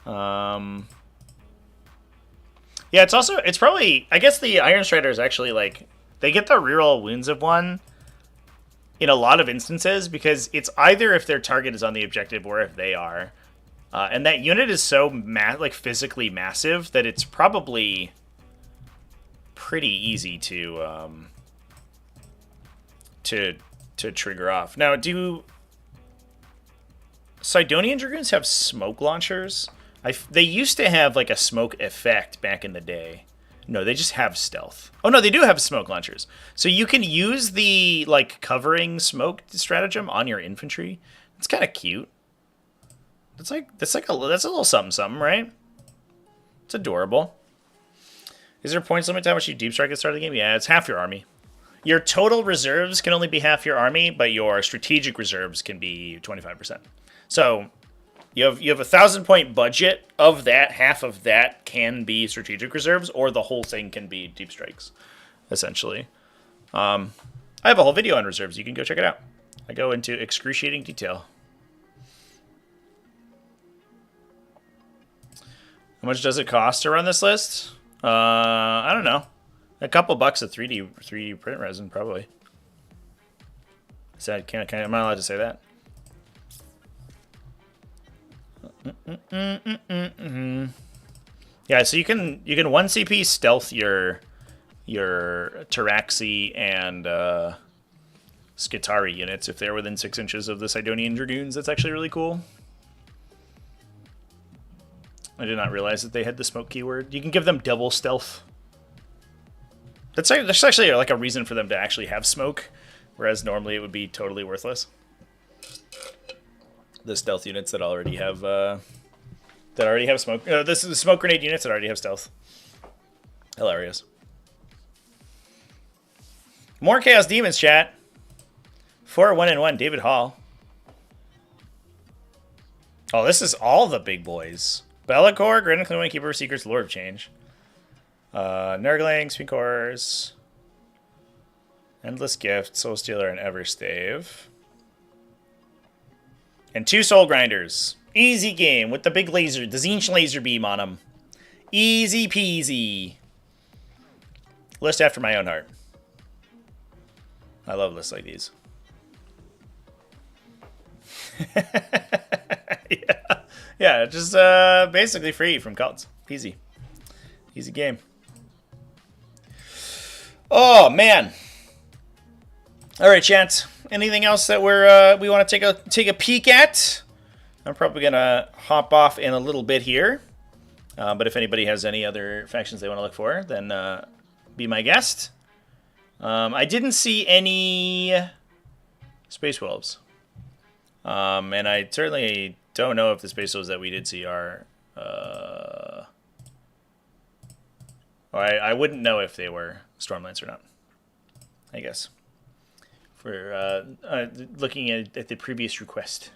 Yeah, it's probably, I guess the Iron Strider is actually like, they get the reroll wounds of 1 in a lot of instances because it's either if their target is on the objective or if they are. And that unit is so physically massive that it's probably pretty easy to trigger off. Now, do Sidonian Dragoons have smoke launchers? They used to have like a smoke effect back in the day. No, they just have stealth. Oh no, they do have smoke launchers. So you can use the covering smoke stratagem on your infantry. It's kind of cute. That's a little something something, right? It's adorable. Is there points limit to how much you deep strike at the start of the game? Yeah, it's half your army. Your total reserves can only be half your army, but your strategic reserves can be 25%. So you have a 1,000-point budget. Of that, half of that can be strategic reserves, or the whole thing can be deep strikes, essentially. I have a whole video on reserves. You can go check it out. I go into excruciating detail. How much does it cost to run this list? I don't know. A couple bucks of 3D print resin, probably. Is that, am I allowed to say that? Yeah, so you can 1 CP stealth your Taraxi and Skitari units if they're within 6 inches of the Sidonian Dragoons. That's actually really cool. I did not realize that they had the smoke keyword. You can give them double stealth. That's actually like a reason for them to actually have smoke, whereas normally it would be totally worthless. The stealth units that already have smoke. This is the smoke grenade units that already have stealth. Hilarious. More Chaos Demons chat. 4-1-1. David Hall. Oh, this is all the big boys. Be'lakor, Grand Including Keeper of Secrets, Lord of Change. Nurgling, Speakors, Endless Gift, Soul Stealer, and Everstave. And 2 Soul Grinders. Easy game with the big laser, the Zinch laser beam on them. Easy peasy. List after my own heart. I love lists like these. Yeah, just basically free from cults. Easy. Easy game. Oh, man. All right, chat. Anything else that we want to take a peek at? I'm probably going to hop off in a little bit here. But if anybody has any other factions they want to look for, then be my guest. I didn't see any Space Wolves. And I certainly don't know if the Space Wolves that we did see are... I wouldn't know if they were Stormlands or not, I guess. For looking at the previous request.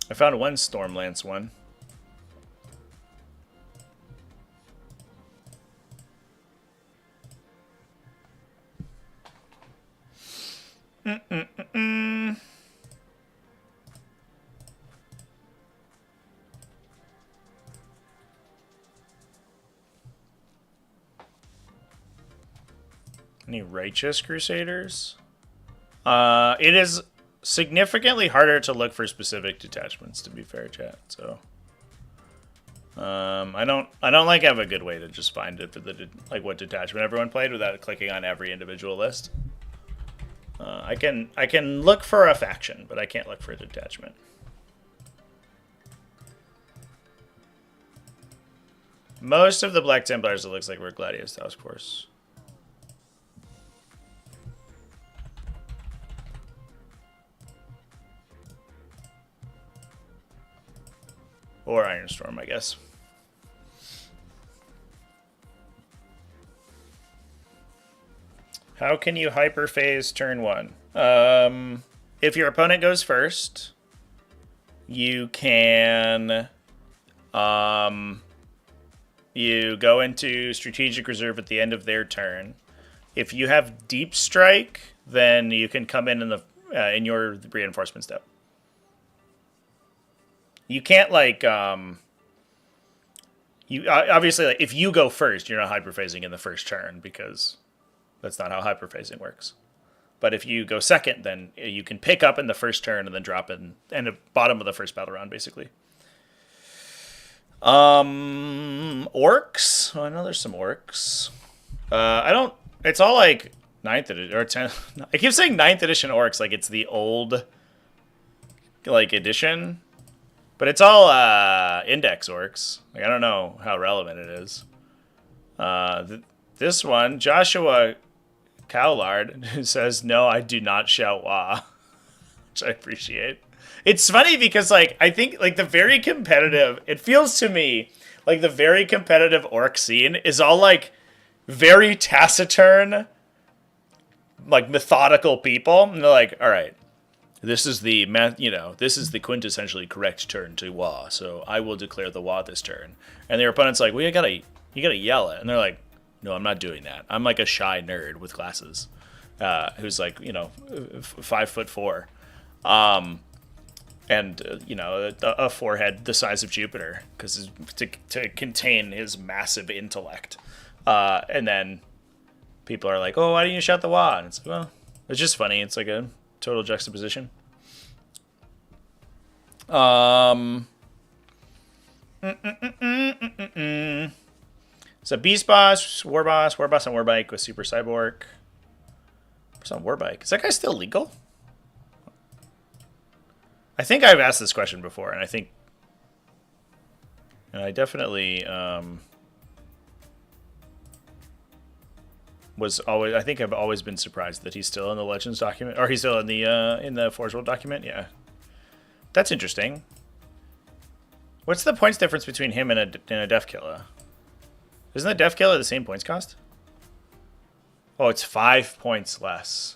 I found one Stormlance one. Any Righteous Crusaders? It is significantly harder to look for specific detachments, to be fair, chat. So, I don't have a good way to just find it for the what detachment everyone played without clicking on every individual list. I can look for a faction, but I can't look for a detachment. Most of the Black Templars, it looks like, were Gladius Task Force. Or Ironstorm, I guess. How can you hyperphase turn 1? If your opponent goes first, you can you go into strategic reserve at the end of their turn. If you have deep strike, then you can come in the in your reinforcement step. You can't like you obviously like if you go first, you're not hyperphasing in the first turn because that's not how hyperphasing works. But if you go second, then you can pick up in the first turn and then drop in and the bottom of the first battle round, basically. Orks. Oh, I know there's some orks. I don't. It's all like 9th edition or 10th. I keep saying 9th edition orks like it's the old like edition, but it's all index orks. Like I don't know how relevant it is. This one, Joshua Cowlard, who says, "No, I do not shout wah," which I appreciate. It's funny because, like, I think, like, the very competitive, it feels to me like the very competitive orc scene is all, like, very taciturn, like, methodical people. And they're like, all right, this is the, this is the quintessentially correct turn to wah, so I will declare the wah this turn. And their opponent's like, well, you gotta yell it. And they're like, no, I'm not doing that. I'm like a shy nerd with glasses who's like, 5'4". And a forehead the size of Jupiter because to contain his massive intellect. And then people are like, "Oh, why didn't you shout the wah?" And it's like, well, it's just funny. It's like a total juxtaposition. So Beast Boss, War Boss on Warbike with Super Cyborg. What's on Warbike? Is that guy still legal? I think I've asked this question before, and I definitely was always. I think I've always been surprised that he's still in the Legends document, or he's still in the Forge World document. Yeah, that's interesting. What's the points difference between him and a Death Killer? Isn't the Death Killer the same points cost? Oh, it's 5 points less,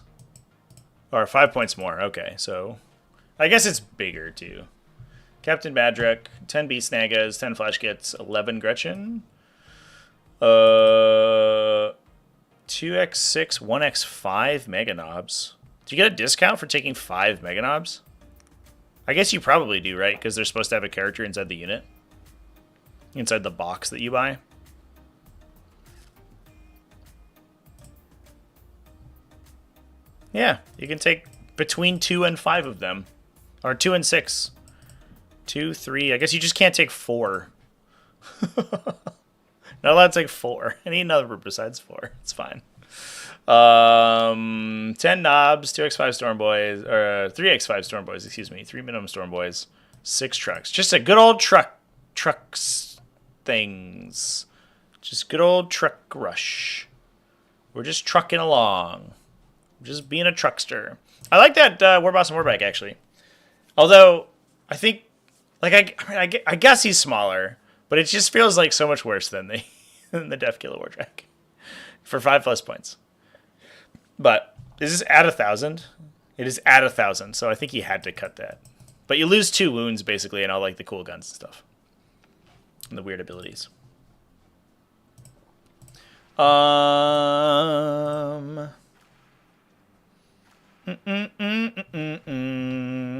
or 5 points more. Okay, so. I guess it's bigger, too. Captain Madrak, 10 Beast Nagas, 10 Flash Kits, 11 Gretchen. 2x6, 1x5 Mega Knobs. Do you get a discount for taking 5 Mega Knobs? I guess you probably do, right? Because they're supposed to have a character inside the unit. Inside the box that you buy. Yeah, you can take between 2 and 5 of them. Or 2 and 6. 2, 3. I guess you just can't take 4. Not allowed to take 4. Any number besides 4. It's fine. 10 knobs, 2x5 Storm Boys, or 3x5 Storm Boys, excuse me. 3 minimum Storm Boys, 6 trucks. Just a good old trucks things. Just good old truck rush. We're just trucking along. Just being a truckster. I like that Warboss and Warbike, actually. Although, I think, like, I guess he's smaller, but it just feels like so much worse than the Death Killer Wardrack for 5+ points. But is this at 1,000? It is at 1,000, so I think he had to cut that. But you lose 2 wounds basically, and all like the cool guns and stuff, and the weird abilities.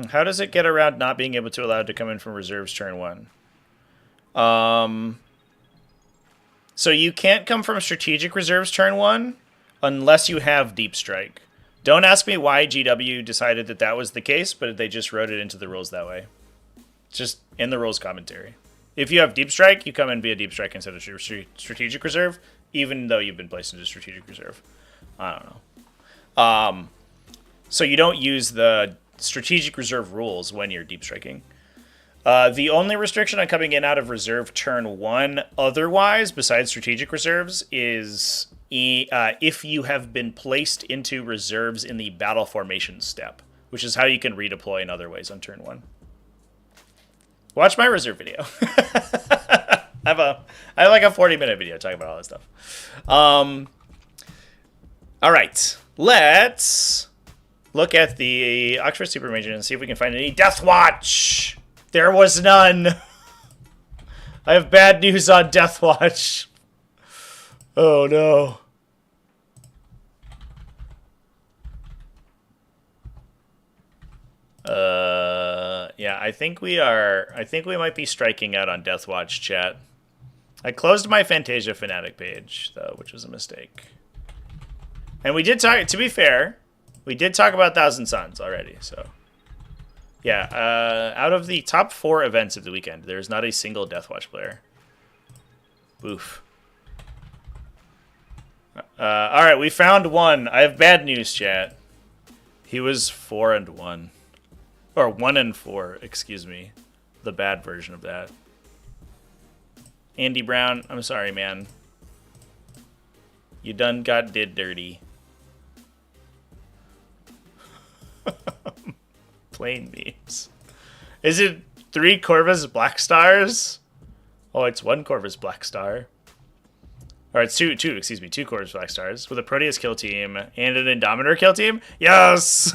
How does it get around not being able to allow it to come in from reserves turn 1? So you can't come from strategic reserves turn 1 unless you have Deep Strike. Don't ask me why GW decided that was the case, but they just wrote it into the rules that way. It's just in the rules commentary. If you have Deep Strike, you come in via Deep Strike instead of strategic reserve, even though you've been placed into strategic reserve. I don't know. So you don't use the strategic reserve rules when you're deep striking. The only restriction on coming in out of reserve turn 1 otherwise, besides strategic reserves, is if you have been placed into reserves in the battle formation step, which is how you can redeploy in other ways on turn 1. Watch my reserve video. I have like a 40-minute video talking about all that stuff. All right, let's look at the Oxford Super Mage and see if we can find any Death Watch. There was none. I have bad news on Death Watch. Oh no. Yeah, I think we are. I think we might be striking out on Death Watch, chat. I closed my Fantasia Fanatic page, though, which was a mistake. And we did talk, to be fair, we did talk about Thousand Suns already, so. Yeah, out of the top 4 events of the weekend, there's not a single Death Watch player. Oof. Alright, we found one. I have bad news, chat. He was 4-1. Or 1-4, excuse me. The bad version of that. Andy Brown, I'm sorry, man. You done did dirty. Plain memes. Is it 3 Corvus Blackstars? Oh, it's 1 Corvus Blackstar. Or it's two Corvus Blackstars with a Proteus kill team and an Indomitor kill team? Yes!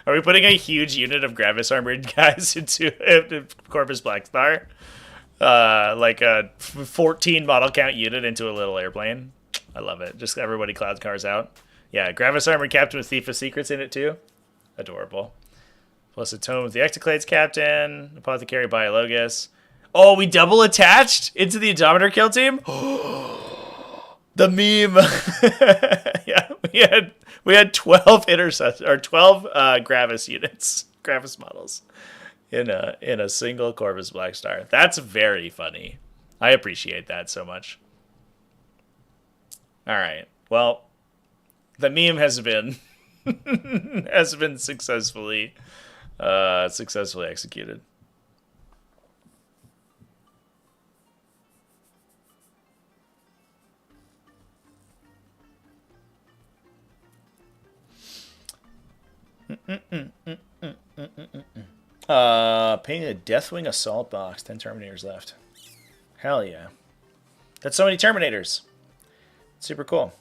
Are we putting a huge unit of Gravis armored guys into Corvus Blackstar? Like a 14 model count unit into a little airplane? I love it. Just everybody cloud cars out. Yeah, Gravis armored captain with Thief of Secrets in it too. Adorable. Plus a Tome with the Ectoclades captain, Apothecary Biologus. Oh, we double attached into the Indomitor kill team? The meme. Yeah, we had 12 intercessors or 12 Gravis units, Gravis models in a single Corvus Blackstar. That's very funny. I appreciate that so much. All right. Well, the meme has been successfully executed. Painting a Deathwing assault box. 10 Terminators left. Hell yeah. That's so many Terminators. Super cool.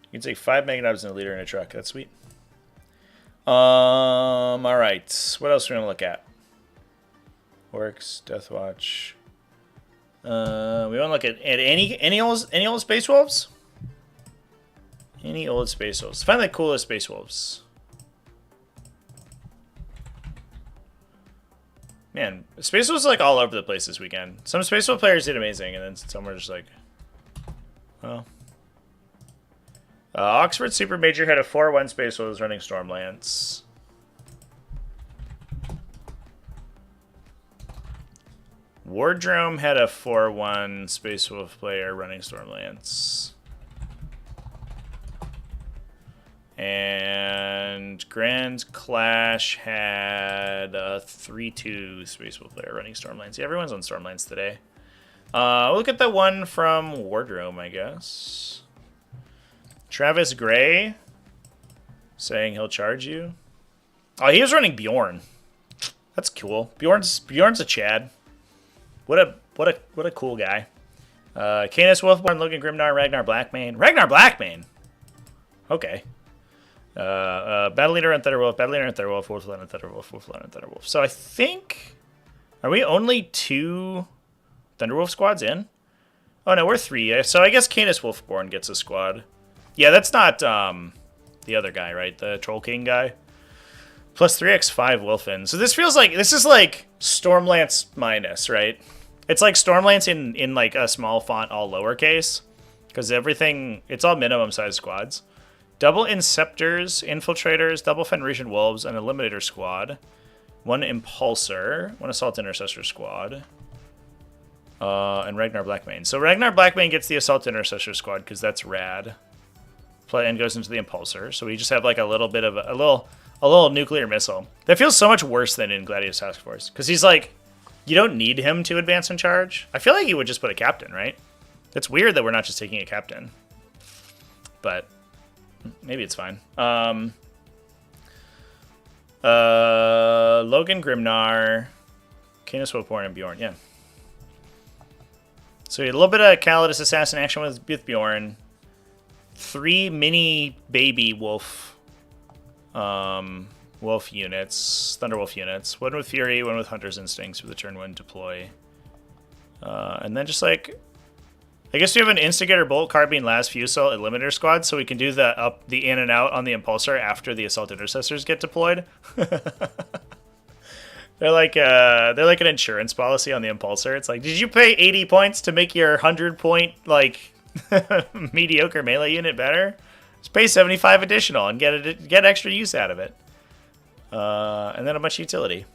You can take 5 Meganobs and a leader in a truck. That's sweet. Alright. What else do we want to look at? Orks, Deathwatch. We want to look at any old Space Wolves? Any old Space Wolves. Find the coolest Space Wolves. Man, Space Wolves like all over the place this weekend. Some Space Wolf players did amazing, and then some were just like, well. Oxford Super Major had a 4-1 Space Wolves running Stormlance. Wardrome had a 4-1 Space Wolf player running Stormlance. And Grand Clash had a 3-2 Space Wolf player running Stormlance. Yeah, everyone's on Stormlance today. We'll look at the one from Wardrome, I guess. Travis Gray saying he'll charge you. Oh, he was running Bjorn. That's cool. Bjorn's a Chad. What a cool guy. Canis Wolfborn, Logan Grimnar, Ragnar Blackmane. Ragnar Blackmane. Okay. Battle Leader and Thunderwolf, Battle Leader and Thunderwolf, Wolf Lord and Thunderwolf, Wolf Lord and Thunderwolf. So I think, are we only 2 Thunderwolf squads in? Oh no, we're 3. So I guess Canis Wolfborn gets a squad. Yeah, that's not the other guy, right? The Troll King guy. Plus 3x5 Wolfen. So this feels like, this is like Stormlance minus, right? It's like Stormlance in like a small font, all lowercase. Because everything, it's all minimum size squads. Double Inceptors, Infiltrators, double Fenrisian Wolves, an Eliminator squad. 1 Impulsor, 1 Assault Intercessor squad. And Ragnar Blackmane. So Ragnar Blackmane gets the Assault Intercessor squad because that's rad. And goes into the Impulsor. So we just have like a little bit of a little nuclear missile. That feels so much worse than in Gladius Task Force. Because he's like, you don't need him to advance and charge. I feel like you would just put a captain, right? It's weird that we're not just taking a captain. But maybe it's fine. Logan Grimnar, Canis Wolfborn, and Bjorn. Yeah. So we had a little bit of Calidus Assassin action with Bjorn. 3 mini baby wolf wolf units, Thunderwolf units. 1 with Fury, 1 with Hunter's Instincts for the turn 1 deploy. And then just like, I guess we have an Instigator, Bolt, Carbine, Last Fusel, Eliminator squad, so we can do the in and out on the Impulsor after the Assault Intercessors get deployed. They're like an insurance policy on the Impulsor. It's like, did you pay 80 points to make your 100-point like mediocre melee unit better? Just pay 75 additional and get extra use out of it. And then a bunch of utility.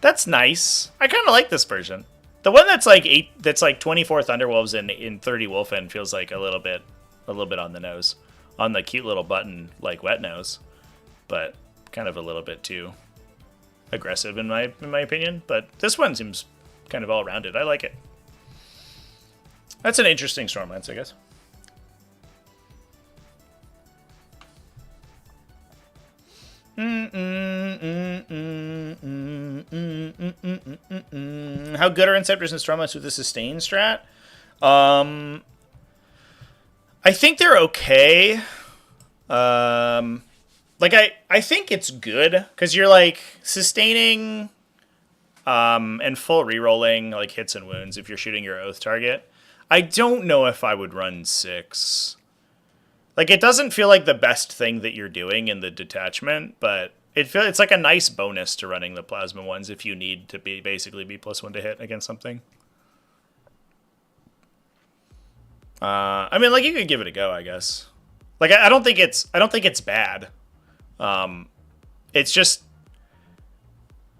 That's nice. I kind of like this version. The one that's like 24 Thunderwolves in 30 Wolfen feels like a little bit on the nose, on the cute little button like wet nose, but kind of a little bit too aggressive in my opinion. But this one seems kind of all rounded. I like it. That's an interesting Stormlance, I guess. How good are Inceptors and Stormlance with the sustain strat? I think they're okay. Like I think it's good because you're like sustaining and full rerolling like hits and wounds if you're shooting your oath target. I don't know if I would run 6. Like it doesn't feel like the best thing that you're doing in the detachment, but it's like a nice bonus to running the plasma ones if you need to basically be +1 to hit against something. I mean, like you could give it a go, I guess. Like I don't think it's bad. It's just,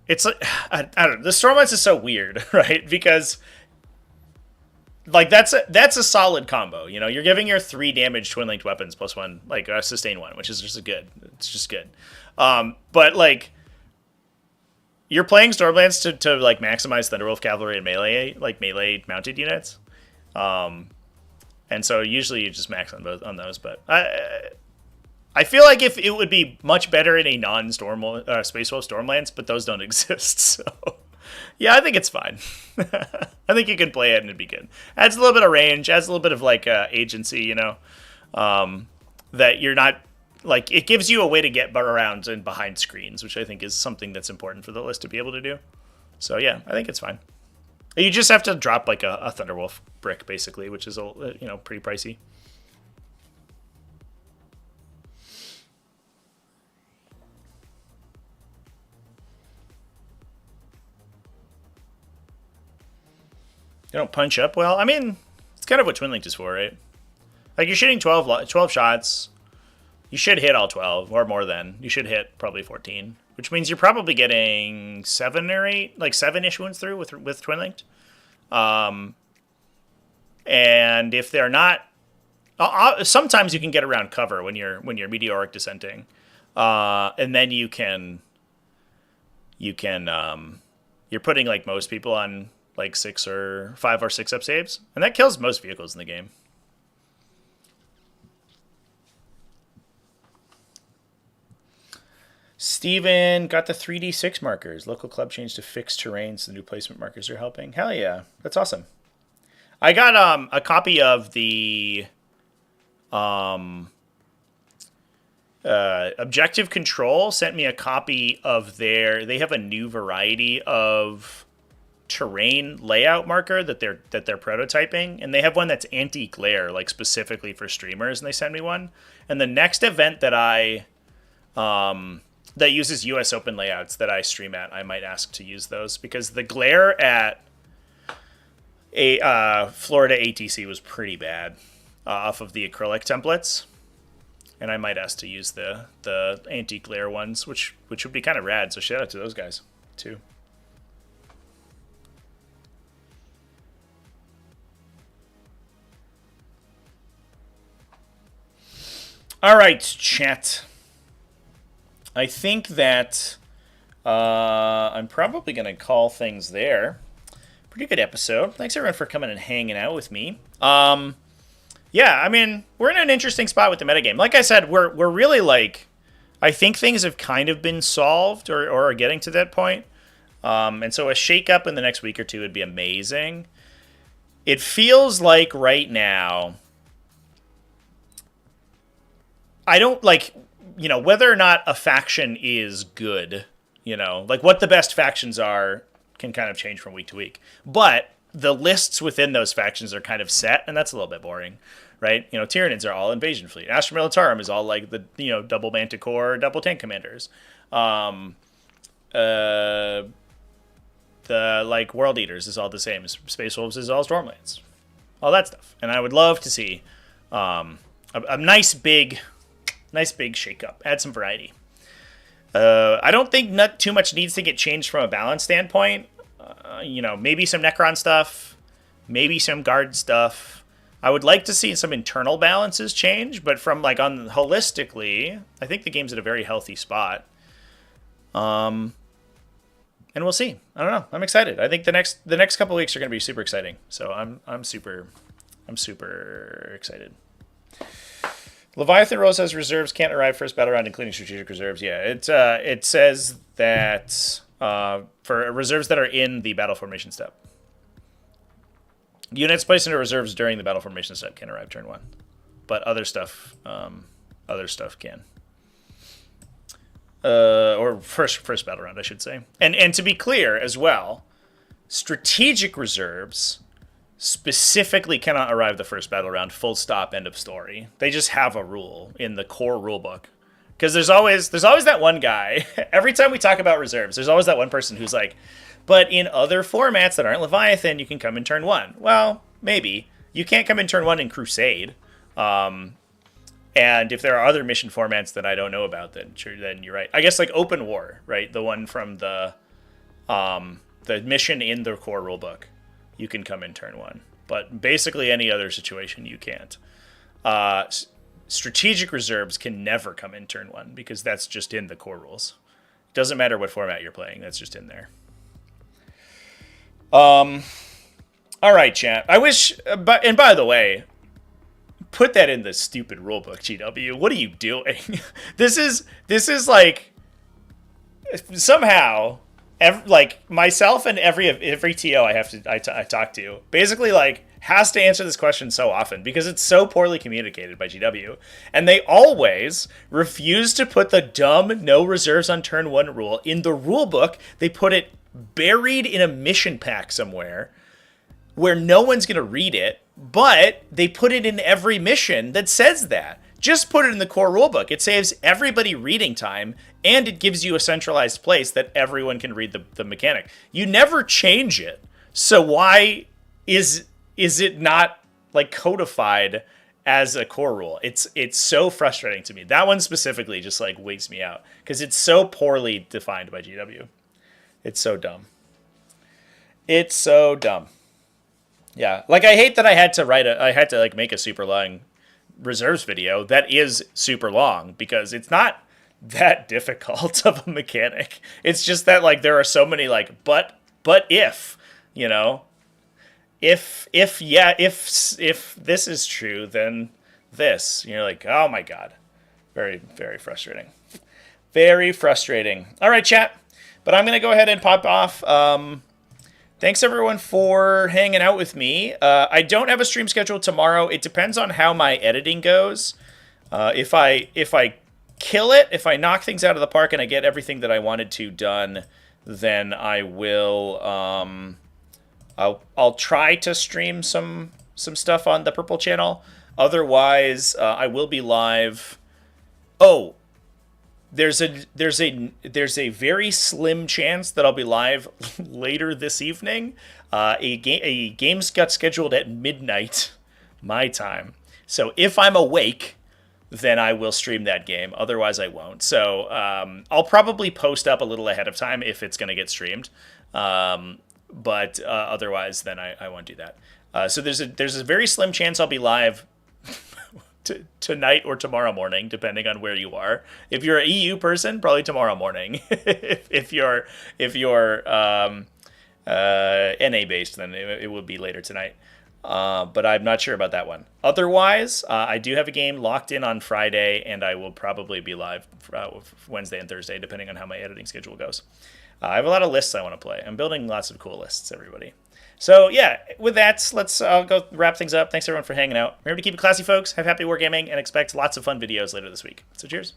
it's like, I don't know. The Stormlance is so weird, right? Because like that's a solid combo. You know, you're giving your 3 damage twin linked weapons +1, like a sustain 1, which is just good. It's just good. But like you're playing Stormlance to like maximize Thunderwolf cavalry and melee mounted units. And so usually you just max on those, but I feel like if it would be much better in a non-Storm Space Wolf Stormlance, but those don't exist. So yeah, I think it's fine. I think you can play it and it'd be good. Adds a little bit of range, adds a little bit of like agency, you know, that you're not like, it gives you a way to get around and behind screens, which I think is something that's important for the list to be able to do. So yeah, I think it's fine. You just have to drop like a Thunderwolf brick basically, which is pretty pricey. They don't punch up well. I mean, it's kind of what Twin Linked is for, right? Like you're shooting 12 shots. You should hit all 12 or more than. You should hit probably 14, which means you're probably getting 7 or 8, like 7-ish wounds through with Twin Linked. And if they're not, sometimes you can get around cover when you're meteoric descending, and then you're putting like most people on like 5 or 6 up saves, and that kills most vehicles in the game. Steven got the 3d6 markers. Local club changed to fixed terrain, so the new placement markers are helping. Hell yeah, that's awesome. I got a copy of the Objective Control sent me a copy of they have a new variety of terrain layout marker that they're prototyping, and they have one that's anti-glare, like specifically for streamers, and they sent me one. And the next event that that uses US Open layouts that I stream at, I might ask to use those, because the glare at Florida ATC was pretty bad off of the acrylic templates, and I might ask to use the anti-glare ones, which would be kind of rad. So shout out to those guys too. All right, chat. I think that I'm probably going to call things there. Pretty good episode. Thanks everyone for coming and hanging out with me. Yeah, I mean, we're in an interesting spot with the metagame. Like I said, we're really like, I think things have kind of been solved or are getting to that point. And so a shake-up in the next week or two would be amazing. It feels like right now, I don't like, whether or not a faction is good, like what the best factions are can kind of change from week to week. But the lists within those factions are kind of set, and that's a little bit boring, right? Tyranids are all invasion fleet. Astra Militarum is all like the, double manticore, double tank commanders. the like World Eaters is all the same. Space Wolves is all Stormlands, all that stuff. And I would love to see a nice big shake-up. Add some variety. I don't think not too much needs to get changed from a balance standpoint. Maybe some Necron stuff, maybe some Guard stuff. I would like to see some internal balances change, but from like on holistically, I think the game's at a very healthy spot. And we'll see. I don't know. I'm excited. I think the next couple of weeks are going to be super exciting. So I'm super excited. Leviathan Rose has reserves can't arrive first battle round, including strategic reserves. Yeah, it says that for reserves that are in the battle formation step. Units placed into reserves during the battle formation step can arrive turn 1, but other stuff can. Or first battle round, I should say. And to be clear as well, strategic reserves specifically cannot arrive the first battle round. Full stop. End of story. They just have a rule in the core rule book. Because there's always that one guy. Every time we talk about reserves, there's always that one person who's like, but in other formats that aren't Leviathan, you can come in turn 1. Well, maybe. You can't come in turn 1 in Crusade. And if there are other mission formats that I don't know about, then sure, then you're right. I guess like Open War, right? The one from the mission in the core rulebook, you can come in turn 1. But basically any other situation, you can't. Strategic reserves can never come in turn 1 because that's just in the core rules. Doesn't matter what format you're playing, that's just in there. All right, chat. I wish, and by the way, put that in the stupid rulebook, GW. What are you doing? This is like somehow, like myself and every TO I talk to, basically like has to answer this question so often because it's so poorly communicated by GW, and they always refuse to put the dumb no reserves on turn 1 rule in the rulebook. They put it buried in a mission pack somewhere where no one's going to read it, but they put it in every mission that says that. Just put it in the core rulebook. It saves everybody reading time, and it gives you a centralized place that everyone can read the mechanic. You never change it. So why is it not like codified as a core rule? It's so frustrating to me. That one specifically just like wigs me out because it's so poorly defined by GW. It's so dumb. It's so dumb. Yeah, like I hate that I had to like make a super long reserves video that is super long because it's not that difficult of a mechanic. It's just that like there are so many like but if, you know, if this is true, then this. You're like, oh my god. Very, very frustrating. Very frustrating. All right, chat. But I'm going to go ahead and pop off. Thanks, everyone, for hanging out with me. I don't have a stream scheduled tomorrow. It depends on how my editing goes. If I kill it, if I knock things out of the park and I get everything that I wanted to done, then I will... I'll try to stream some stuff on the Purple channel. Otherwise, I will be live. Oh, there's a very slim chance that I'll be live later this evening. A game's got scheduled at midnight my time. So if I'm awake, then I will stream that game. Otherwise, I won't. So I'll probably post up a little ahead of time if it's going to get streamed. But otherwise, then I won't do that. So there's a very slim chance I'll be live tonight or tomorrow morning, depending on where you are. If you're an EU person, probably tomorrow morning. if you're NA based, then it would be later tonight. But I'm not sure about that one. Otherwise, I do have a game locked in on Friday, and I will probably be live Wednesday and Thursday, depending on how my editing schedule goes. I have a lot of lists I want to play. I'm building lots of cool lists, everybody. So, yeah, with that, let's go wrap things up. Thanks, everyone, for hanging out. Remember to keep it classy, folks. Have happy wargaming, and expect lots of fun videos later this week. So, cheers.